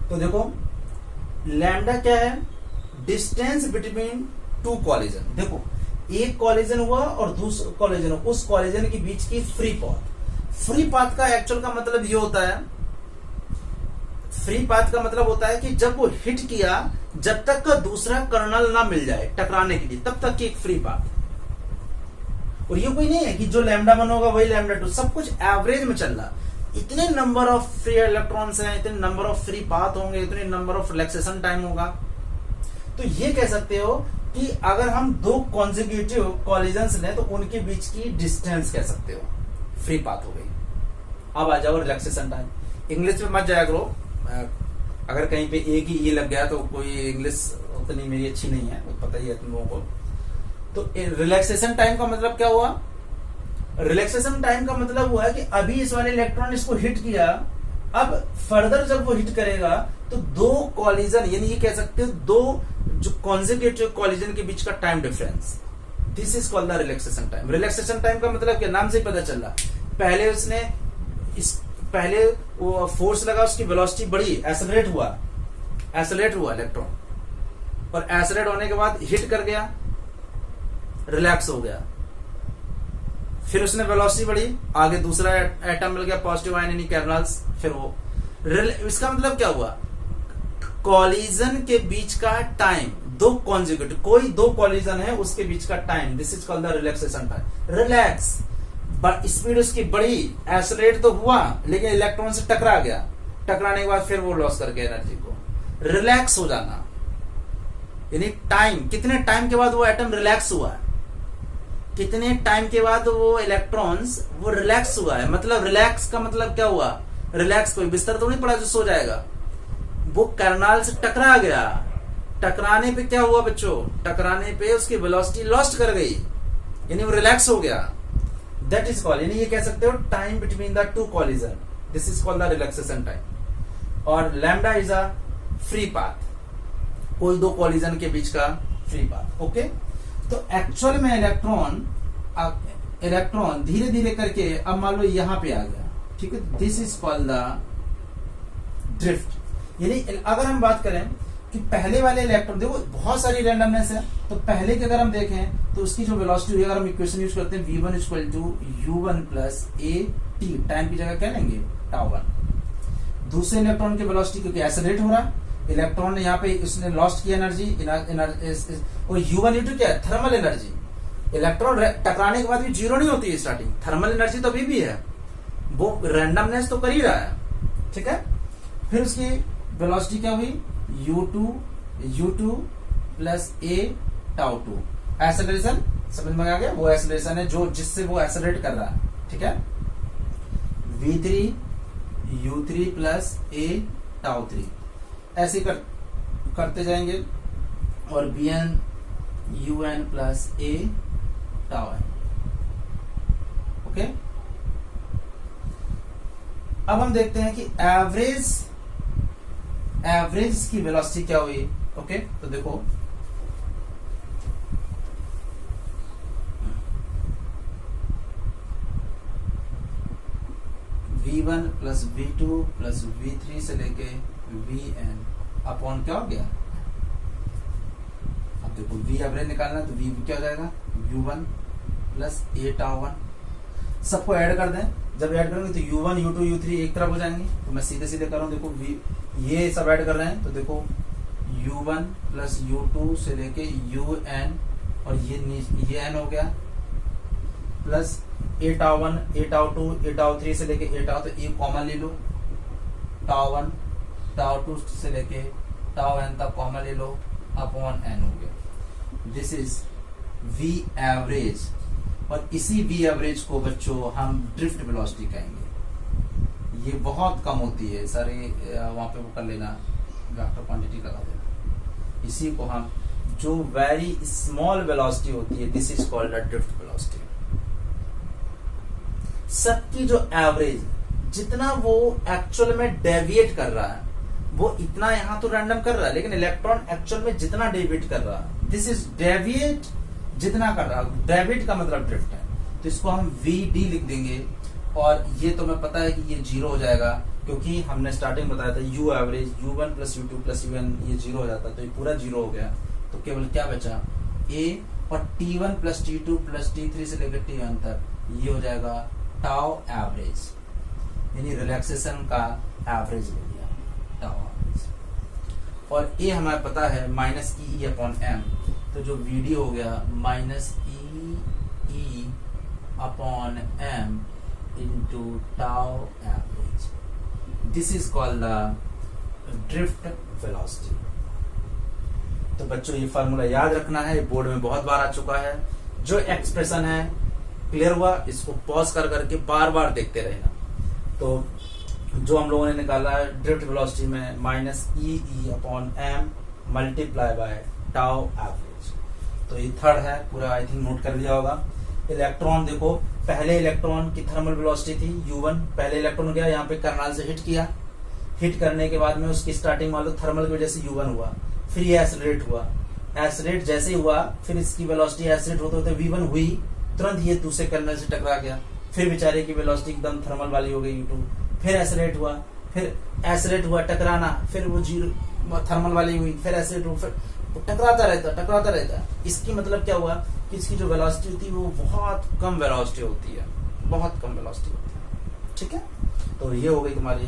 तो देखो लैम्डा क्या है, डिस्टेंस बिटवीन टू कॉलिजन। देखो एक कॉलिजन हुआ और दूसरा कॉलिजन हुआ, उस कॉलिजन के बीच की फ्री पाथ। फ्री पाथ का एक्चुअल का मतलब ये होता है, फ्री पाथ का मतलब होता है कि जब वो हिट किया, जब तक का दूसरा कर्नल ना मिल जाए टकराने के लिए, तब तक की एक फ्री पाथ। और ये कोई नहीं है कि जो लैम्डा 1 होगा वही लैम्डा 2, सब कुछ एवरेज में चल रहा। इतने नंबर ऑफ फ्री इलेक्ट्रॉन्स हैं, इतने नंबर ऑफ फ्री पाथ होंगे, इतने नंबर ऑफ रिलैक्सेशन टाइम होगा। तो ये कह सकते हो कि अगर हम दो कॉन्जिक्यूटिव कॉलिजन्स लें तो उनके बीच की डिस्टेंस कह सकते हो, फ्री पाथ हो गई। अब आ जाओ रिलैक्सेशन टाइम। इंग्लिश में मत जाया करो, अगर कहीं पे एक ही ई लग गया तो कोई इंग्लिश उतनी मेरी अच्छी नहीं है, पता ही है तुम लोगों को। तो रिलैक्सेशन टाइम का मतलब क्या हुआ, रिलैक्सेशन टाइम का मतलब हुआ है कि अभी इस वाले इलेक्ट्रॉन इसको हिट किया, अब फर्दर जब वो हिट करेगा तो दो कॉलिजन, यानी ये कह सकते हो दो जो कॉन्जिक्यूटिव कॉलिजन के बीच का time difference, this is called the relaxation time. Relaxation time का मतलब क्या, नाम से पता चल रहा, पहले उसने पहले वो फोर्स लगा, उसकी वेलोसिटी बढ़ी, एक्सेलरेट हुआ इलेक्ट्रॉन, और एक्सेलरेट होने के बाद हिट कर गया, रिलैक्स हो गया, फिर उसने वेलोसिटी बढ़ी, आगे दूसरा एटम मिल गया पॉजिटिव आयन यानी कर्नल्स, फिर वो इसका मतलब क्या हुआ, कॉलिजन के बीच का टाइम, दो कॉन्जिक्यूटिव, कोई दो कॉलिजन है उसके बीच का time, this is called the relaxation time. Relax, speed उसकी बढ़ी, एक्सेलरेट तो हुआ लेकिन इलेक्ट्रॉन से टकरा गया, टकराने के बाद फिर वो लॉस कर गया एनर्जी को, रिलैक्स हो जाना। यानी टाइम, कितने टाइम के बाद वो एटम रिलैक्स हुआ है, कितने टाइम के बाद वो इलेक्ट्रॉन्स वो रिलैक्स हुआ है। मतलब रिलैक्स का मतलब क्या हुआ, रिलैक्स कोई बिस्तर तो नहीं पड़ा जो सो जाएगा, वो कर्नल से टकरा गया, टकराने पे क्या हुआ बच्चों, टकराने पे उसकी वेलोसिटी लॉस्ट कर गई, यानी वो रिलैक्स हो गया, दैट इज कॉल्ड, यानी ये कह सकते हो time between the two collision, this is called the relaxation time. और lambda is a free path, कोई दो कॉलिजन के बीच का फ्री पाथ। ओके, तो एक्चुअल में इलेक्ट्रॉन धीरे धीरे करके अब मान लो यहां पे आ गया, ठीक है, this is called the drift. यानी अगर हम बात करें कि पहले वाले इलेक्ट्रॉन, देखो बहुत सारी रैंडमनेस है, तो पहले के अगर हम देखें तो उसकी जो वेलोसिटी हुई, अगर हम इक्वेशन यूज करते हैं v1 equal to u1 plus a t, time की जगह क्या लेंगे τ1। दूसरे इलेक्ट्रॉन की वेलोसिटी, क्योंकि एक्सेलरेट हो रहा, इलेक्ट्रॉन ने यहाँ पे उसने लॉस्ट किया एनर्जी, और u1 u2 क्या है, थर्मल एनर्जी। इलेक्ट्रॉन टकराने के बाद भी जीरो नहीं होती है स्टार्टिंग, थर्मल एनर्जी तो अभी भी है, वो रैंडमनेस तो कर ही रहा है, ठीक है। फिर उसकी वेलोसिटी क्या हुई, u2 प्लस a τ2, एक्सेलरेशन समझ में आ गया? वो एक्सेलरेशन है जो जिससे वो एक्सेलरेट कर रहा है, ठीक है। v3 u3 plus a tau 3 ऐसे करते जाएंगे, और bn un plus a tau n। Okay, अब हम देखते हैं कि एवरेज की वेलोसिटी क्या हुई। ओके, तो देखो v1 plus v2 plus v3 से लेके vn अपॉन क्या हो गया। अब देखो v एवरेज निकालना है तो v क्या हो जाएगा, u1 प्लस a टाउ 1। सबको ऐड कर दें, जब ऐड करेंगे तो u1 u2 u3 एक तरफ हो जाएंगे। तो मैं सीधे सीधे कर रहा हूं, देखो v ये सब ऐड कर रहे हैं तो देखो u1 प्लस u2 से लेके un, और ये n हो गया, plus a tau 1 a tau 2 a tau 3 से लेके a टाउ, तो ए कॉमन ले लो, टाउ 1 टाउ 2 से लेके टाउ n तक कॉमन ले लो, अपॉन n हो गया। दिस इज v एवरेज, और इसी v एवरेज को बच्चों हम ड्रिफ्ट वेलोसिटी कहेंगे। ये बहुत कम होती है, सारे वहां पे वो कर लेना, वेक्टर क्वांटिटी लगा देना। इसी को हम जो वेरी स्मॉल वेलोसिटी होती है, this is called a drift velocity. सबकी जो एवरेज, जितना वो एक्चुअल में डेविएट कर रहा है वो इतना यहां तो रैंडम कर रहा है, लेकिन इलेक्ट्रॉन एक्चुअल में जितना डेविएट कर रहा है, दिस इज डेविएट, जितना कर रहा है। डेविएट का मतलब ड्रिफ्ट है, तो इसको हम vd लिख देंगे। और ये तो मैं पता है कि ये 0 हो जाएगा, क्योंकि हमने स्टार्टिंग बताया था u average u1 plus u2 plus un ये 0 हो जाता, तो ये पूरा 0 हो गया। तो केवल क्या बचा, a, और t1 plus t2 plus t3 से लेकर tn तक ये हो जाएगा टाउ एवरेज, यानी रिलैक्सेशन का एवरेज ले लिया, टाउ एवरेज। और ए हमें पता है माइनस ई अपॉन एम, तो जो वीडी हो गया minus E upon M into tau average. This is called the drift velocity. तो बच्चों ये फार्मूला याद रखना है, बोर्ड में बहुत बार आ चुका है। जो एक्सप्रेशन है क्लियर हुआ, इसको पॉज कर करके बार बार देखते रहना। तो जो हम लोगों ने निकाला है ड्रिफ्ट वेलोसिटी में minus E upon M multiply by tau average. तो ये थर्ड है, पूरा आई थिंक नोट कर लिया होगा। इलेक्ट्रॉन देखो, पहले इलेक्ट्रॉन की थर्मल वेलोसिटी थी u1, पहले इलेक्ट्रॉन गया यहाँ पे कर्नल से हिट किया, हिट करने के बाद में उसकी स्टार्टिंग मान लो थर्मल की वजह से u1 हुआ, फिर ये एसिलेट हुआ, एसिलेट जैसे ही हुआ फिर इसकी वेलोसिटी एसिलेट होते होते v1 हुई, तुरंत ये दूसरे कर्नल से टकरा गया, फिर बेचारे की वेलोसिटी एकदम थर्मल वाली हो गई u2, फिर एसिलेट हुआ, फिर एसिलेट हुआ टकराना, फिर वो जीरो थर्मल वाली हुई, फिर एसिलेट हुआ, फिर टकराता रहता। इसकी मतलब क्या हुआ कि इसकी जो वेलोसिटी होती है वो बहुत कम वेलोसिटी होती है, बहुत कम वेलोसिटी होती है। ठीक है, तो ये हो गई तुम्हारी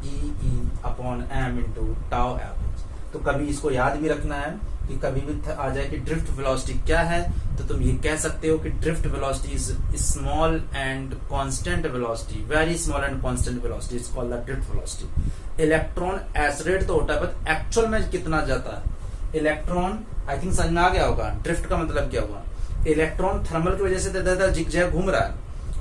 E upon M into tau average. तो कभी इसको याद भी रखना है कि कभी भी आ जाए कि ड्रिफ्ट वेलोसिटी क्या है, तो तुम ये कह सकते हो कि drift velocity is small and constant velocity, very small and constant velocity is called the drift velocity. Electron oscillate तो होता है, बट एक्चुअल में कितना जाता है इलेक्ट्रॉन, आई थिंक समझ में आ गया होगा ड्रिफ्ट का मतलब क्या हुआ। इलेक्ट्रॉन थर्मल की वजह से जिगजैग घूम रहा है,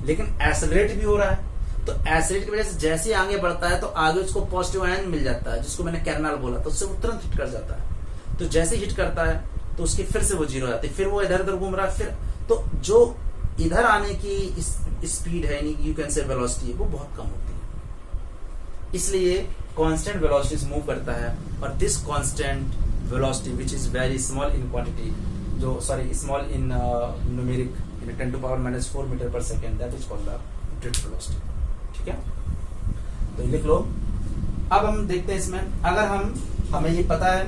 लेकिन एसिलेट भी हो रहा है, तो एसिलेट की वजह से जैसे आगे बढ़ता है तो आगे उसको पॉजिटिव आयन मिल जाता है, जिसको मैंने कर्नल बोला, तो उससे वो तुरंत हिट कर जाता है। तो जैसे हिट करता है तो उसकी फिर से वो जीरो हो जाती है, फिर वो इधर उधर घूम रहा है, फिर तो जो इधर आने की स्पीड है, यू कैन से वेलोसिटी, वो बहुत कम होती है। इसलिए कांस्टेंट वेलोसिटी मूव करता है, और this constant velocity which is very small in quantity, जो sorry small in numeric in 10 to power -4 metre per second, that is called the drift velocity. ठीक है, तो लिख लो। अब हम देखते हैं इसमें, अगर हमें ये पता है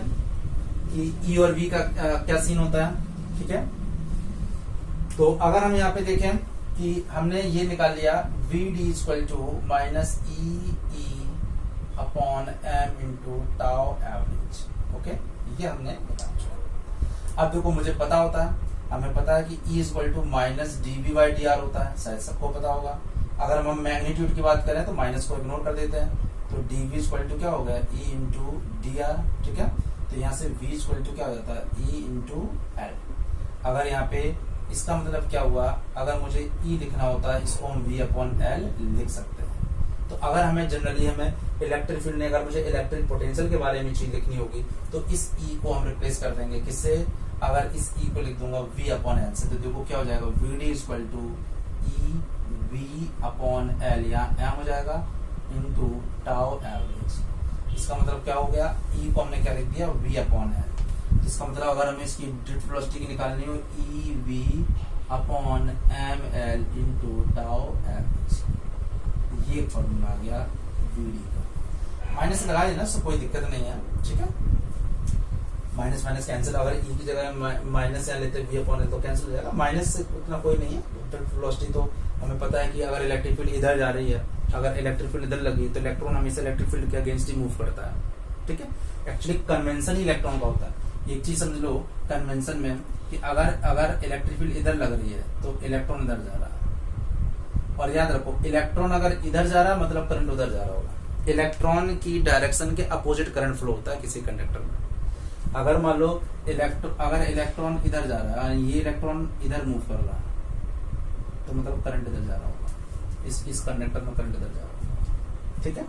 कि ई और वी का क्या सीन होता है, ठीक है, तो अगर हम यहाँ पे देखें कि हमने ये निकाल लिया V D equal to minus E upon M into tau average. Okay, ये हमने बताया। अब देखो मुझे पता होता है, हमें पता है कि E equal to minus DV by D R होता है, शायद सबको पता होगा। अगर हम मैग्नीट्यूड की बात करें तो माइनस को इग्नोर कर देते हैं, तो डीवी इक्वल टू क्या हो गया, ई इंटू डी आर। ठीक है, तो यहाँ से v इक्वल टू क्या हो जाता है, ई इंटू एल। अगर यहाँ पे इसका मतलब क्या हुआ, अगर मुझे ई लिखना होता है इसको हम V/L लिख सकते हैं। तो अगर हमें जनरली हमें इलेक्ट्रिक फील्ड ने अगर मुझे इलेक्ट्रिक पोटेंशियल के बारे में चीज लिखनी होगी तो इस ई को हम रिप्लेस कर देंगे किससे, अगर इस ई को लिख दूंगा V/L से, तो देखो क्या हो जाएगा, VD equal to E V/L, यहाँ एम हो जाएगा इंटू टाउ एवरेज। इसका मतलब क्या हो गया, ई को हमने क्या लिख दिया V/L। इसका मतलब अगर हमें इसकी ड्रिफ्ट वेलोसिटी की निकालनी हो EV/ml इंटू टाउ एवरेज, ये फॉर्मूला आ गया VD का। माइनस लगा देना, सब कोई दिक्कत नहीं है, ठीक है। माइनस माइनस कैंसिल, अगर ई की जगह माइनस यहाँ लेते V/L तो कैंसिल हो जाएगा, माइनस से उतना कोई नहीं है। ड्रिफ्ट वेलोसिटी तो हमें पता है कि अगर इलेक्ट्रिक फील्ड इधर जा रही है, अगर इलेक्ट्रिक फील्ड इधर लगी तो इलेक्ट्रॉन हमेशा इलेक्ट्रिक फील्ड के अगेंस्ट ही मूव करता है, ठीक है। एक्चुअली कन्वेंशन ही इलेक्ट्रॉन का होता है। एक चीज समझ लो कन्वेंशन में कि अगर इलेक्ट्रिक फील्ड इधर लग रही है तो इलेक्ट्रॉन इधर जा रहा है, और याद रखो इलेक्ट्रॉन अगर इधर जा रहा है मतलब करंट उधर जा रहा होगा। इलेक्ट्रॉन की डायरेक्शन के अपोजिट करंट फ्लो होता है किसी कंडक्टर में। अगर मान लो अगर इलेक्ट्रॉन इधर जा रहा है, ये इलेक्ट्रॉन इधर मूव कर रहा है तो मतलब करंट इधर जा रहा होगा, इस कंडक्टर में करंट इधर जा रहा होगा, ठीक है।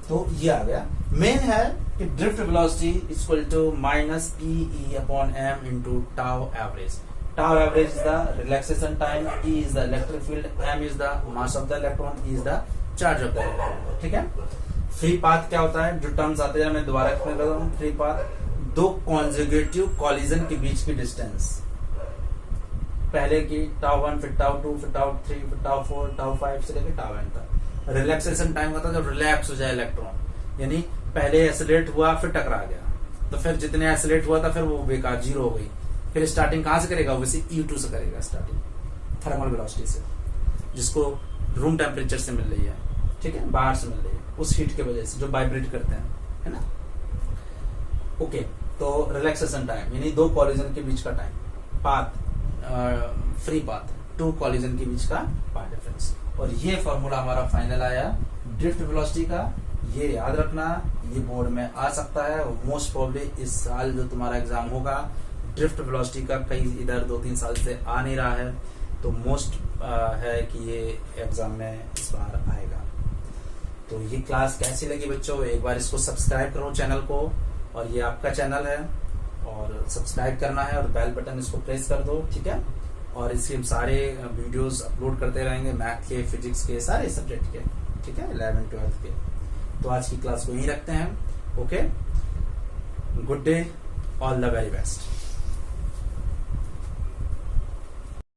तो ये आ गया। मेन है कि drift velocity equal to minus PE/m into tau average. Tau average is the relaxation time, E is the electric field, M is the mass of the electron, E is the charge of the electron, ठीक है। Free path क्या होता है, जो terms आते हैं मैं दोबारा एक्सप्लेन करता हूँ। फ्री पाथ दो कॉन्जुगेटिव कॉलिजन के बीच की डिस्टेंस, पहले की टाउ 1 फिर टाउ 2 फिर टाउ 3 फिर टाउ 4 टाउ 5 से लेकर टाउ n तक। रिलैक्सेशन टाइम होता है जब रिलैक्स हो जाए इलेक्ट्रॉन, यानी पहले एसिलेट हुआ फिर टकरा गया, तो फिर जितने एसिलेट हुआ था फिर वो बेकार जीरो हो गई। फिर स्टार्टिंग कहां से करेगा, वैसे E2 से करेगा स्टार्टिंग, थर्मल वेलोसिटी से, जिसको रूम टेम्परेचर से मिल रही है, ठीक है, बाहर से मिल रही है, उस हीट के वजह से जो वाइब्रेट करते हैं, है ना। ओके, तो रिलैक्सेशन टाइम यानी दो कॉलिजन के बीच का time, path free path, two collision के बीच का पाथ डिफरेंस। और ये फॉर्मूला हमारा फाइनल आया ड्रिफ्ट वेलोसिटी का। ये याद रखना, ये बोर्ड में आ सकता है, मोस्ट प्रोबेबली इस साल जो तुम्हारा एग्जाम होगा ड्रिफ्ट वेलोसिटी का कहीं इधर 2-3 साल से आ नहीं रहा है, तो मोस्ट है कि ये एग्जाम में इस बार आएगा। तो ये क्लास कैसी लगी बच्चों, एक बार इसको सब्सक्राइब करो चैनल को, और ये आपका चैनल है और सब्सक्राइब करना है और बेल बटन इसको प्रेस कर दो, ठीक है। और इसके सारे वीडियोस अपलोड करते रहेंगे, मैथ के, फिजिक्स के, सारे सब्जेक्ट के, ठीक है, 11th 12th के। तो आज की क्लास को यहीं रखते हैं। Okay, good day, all the very best.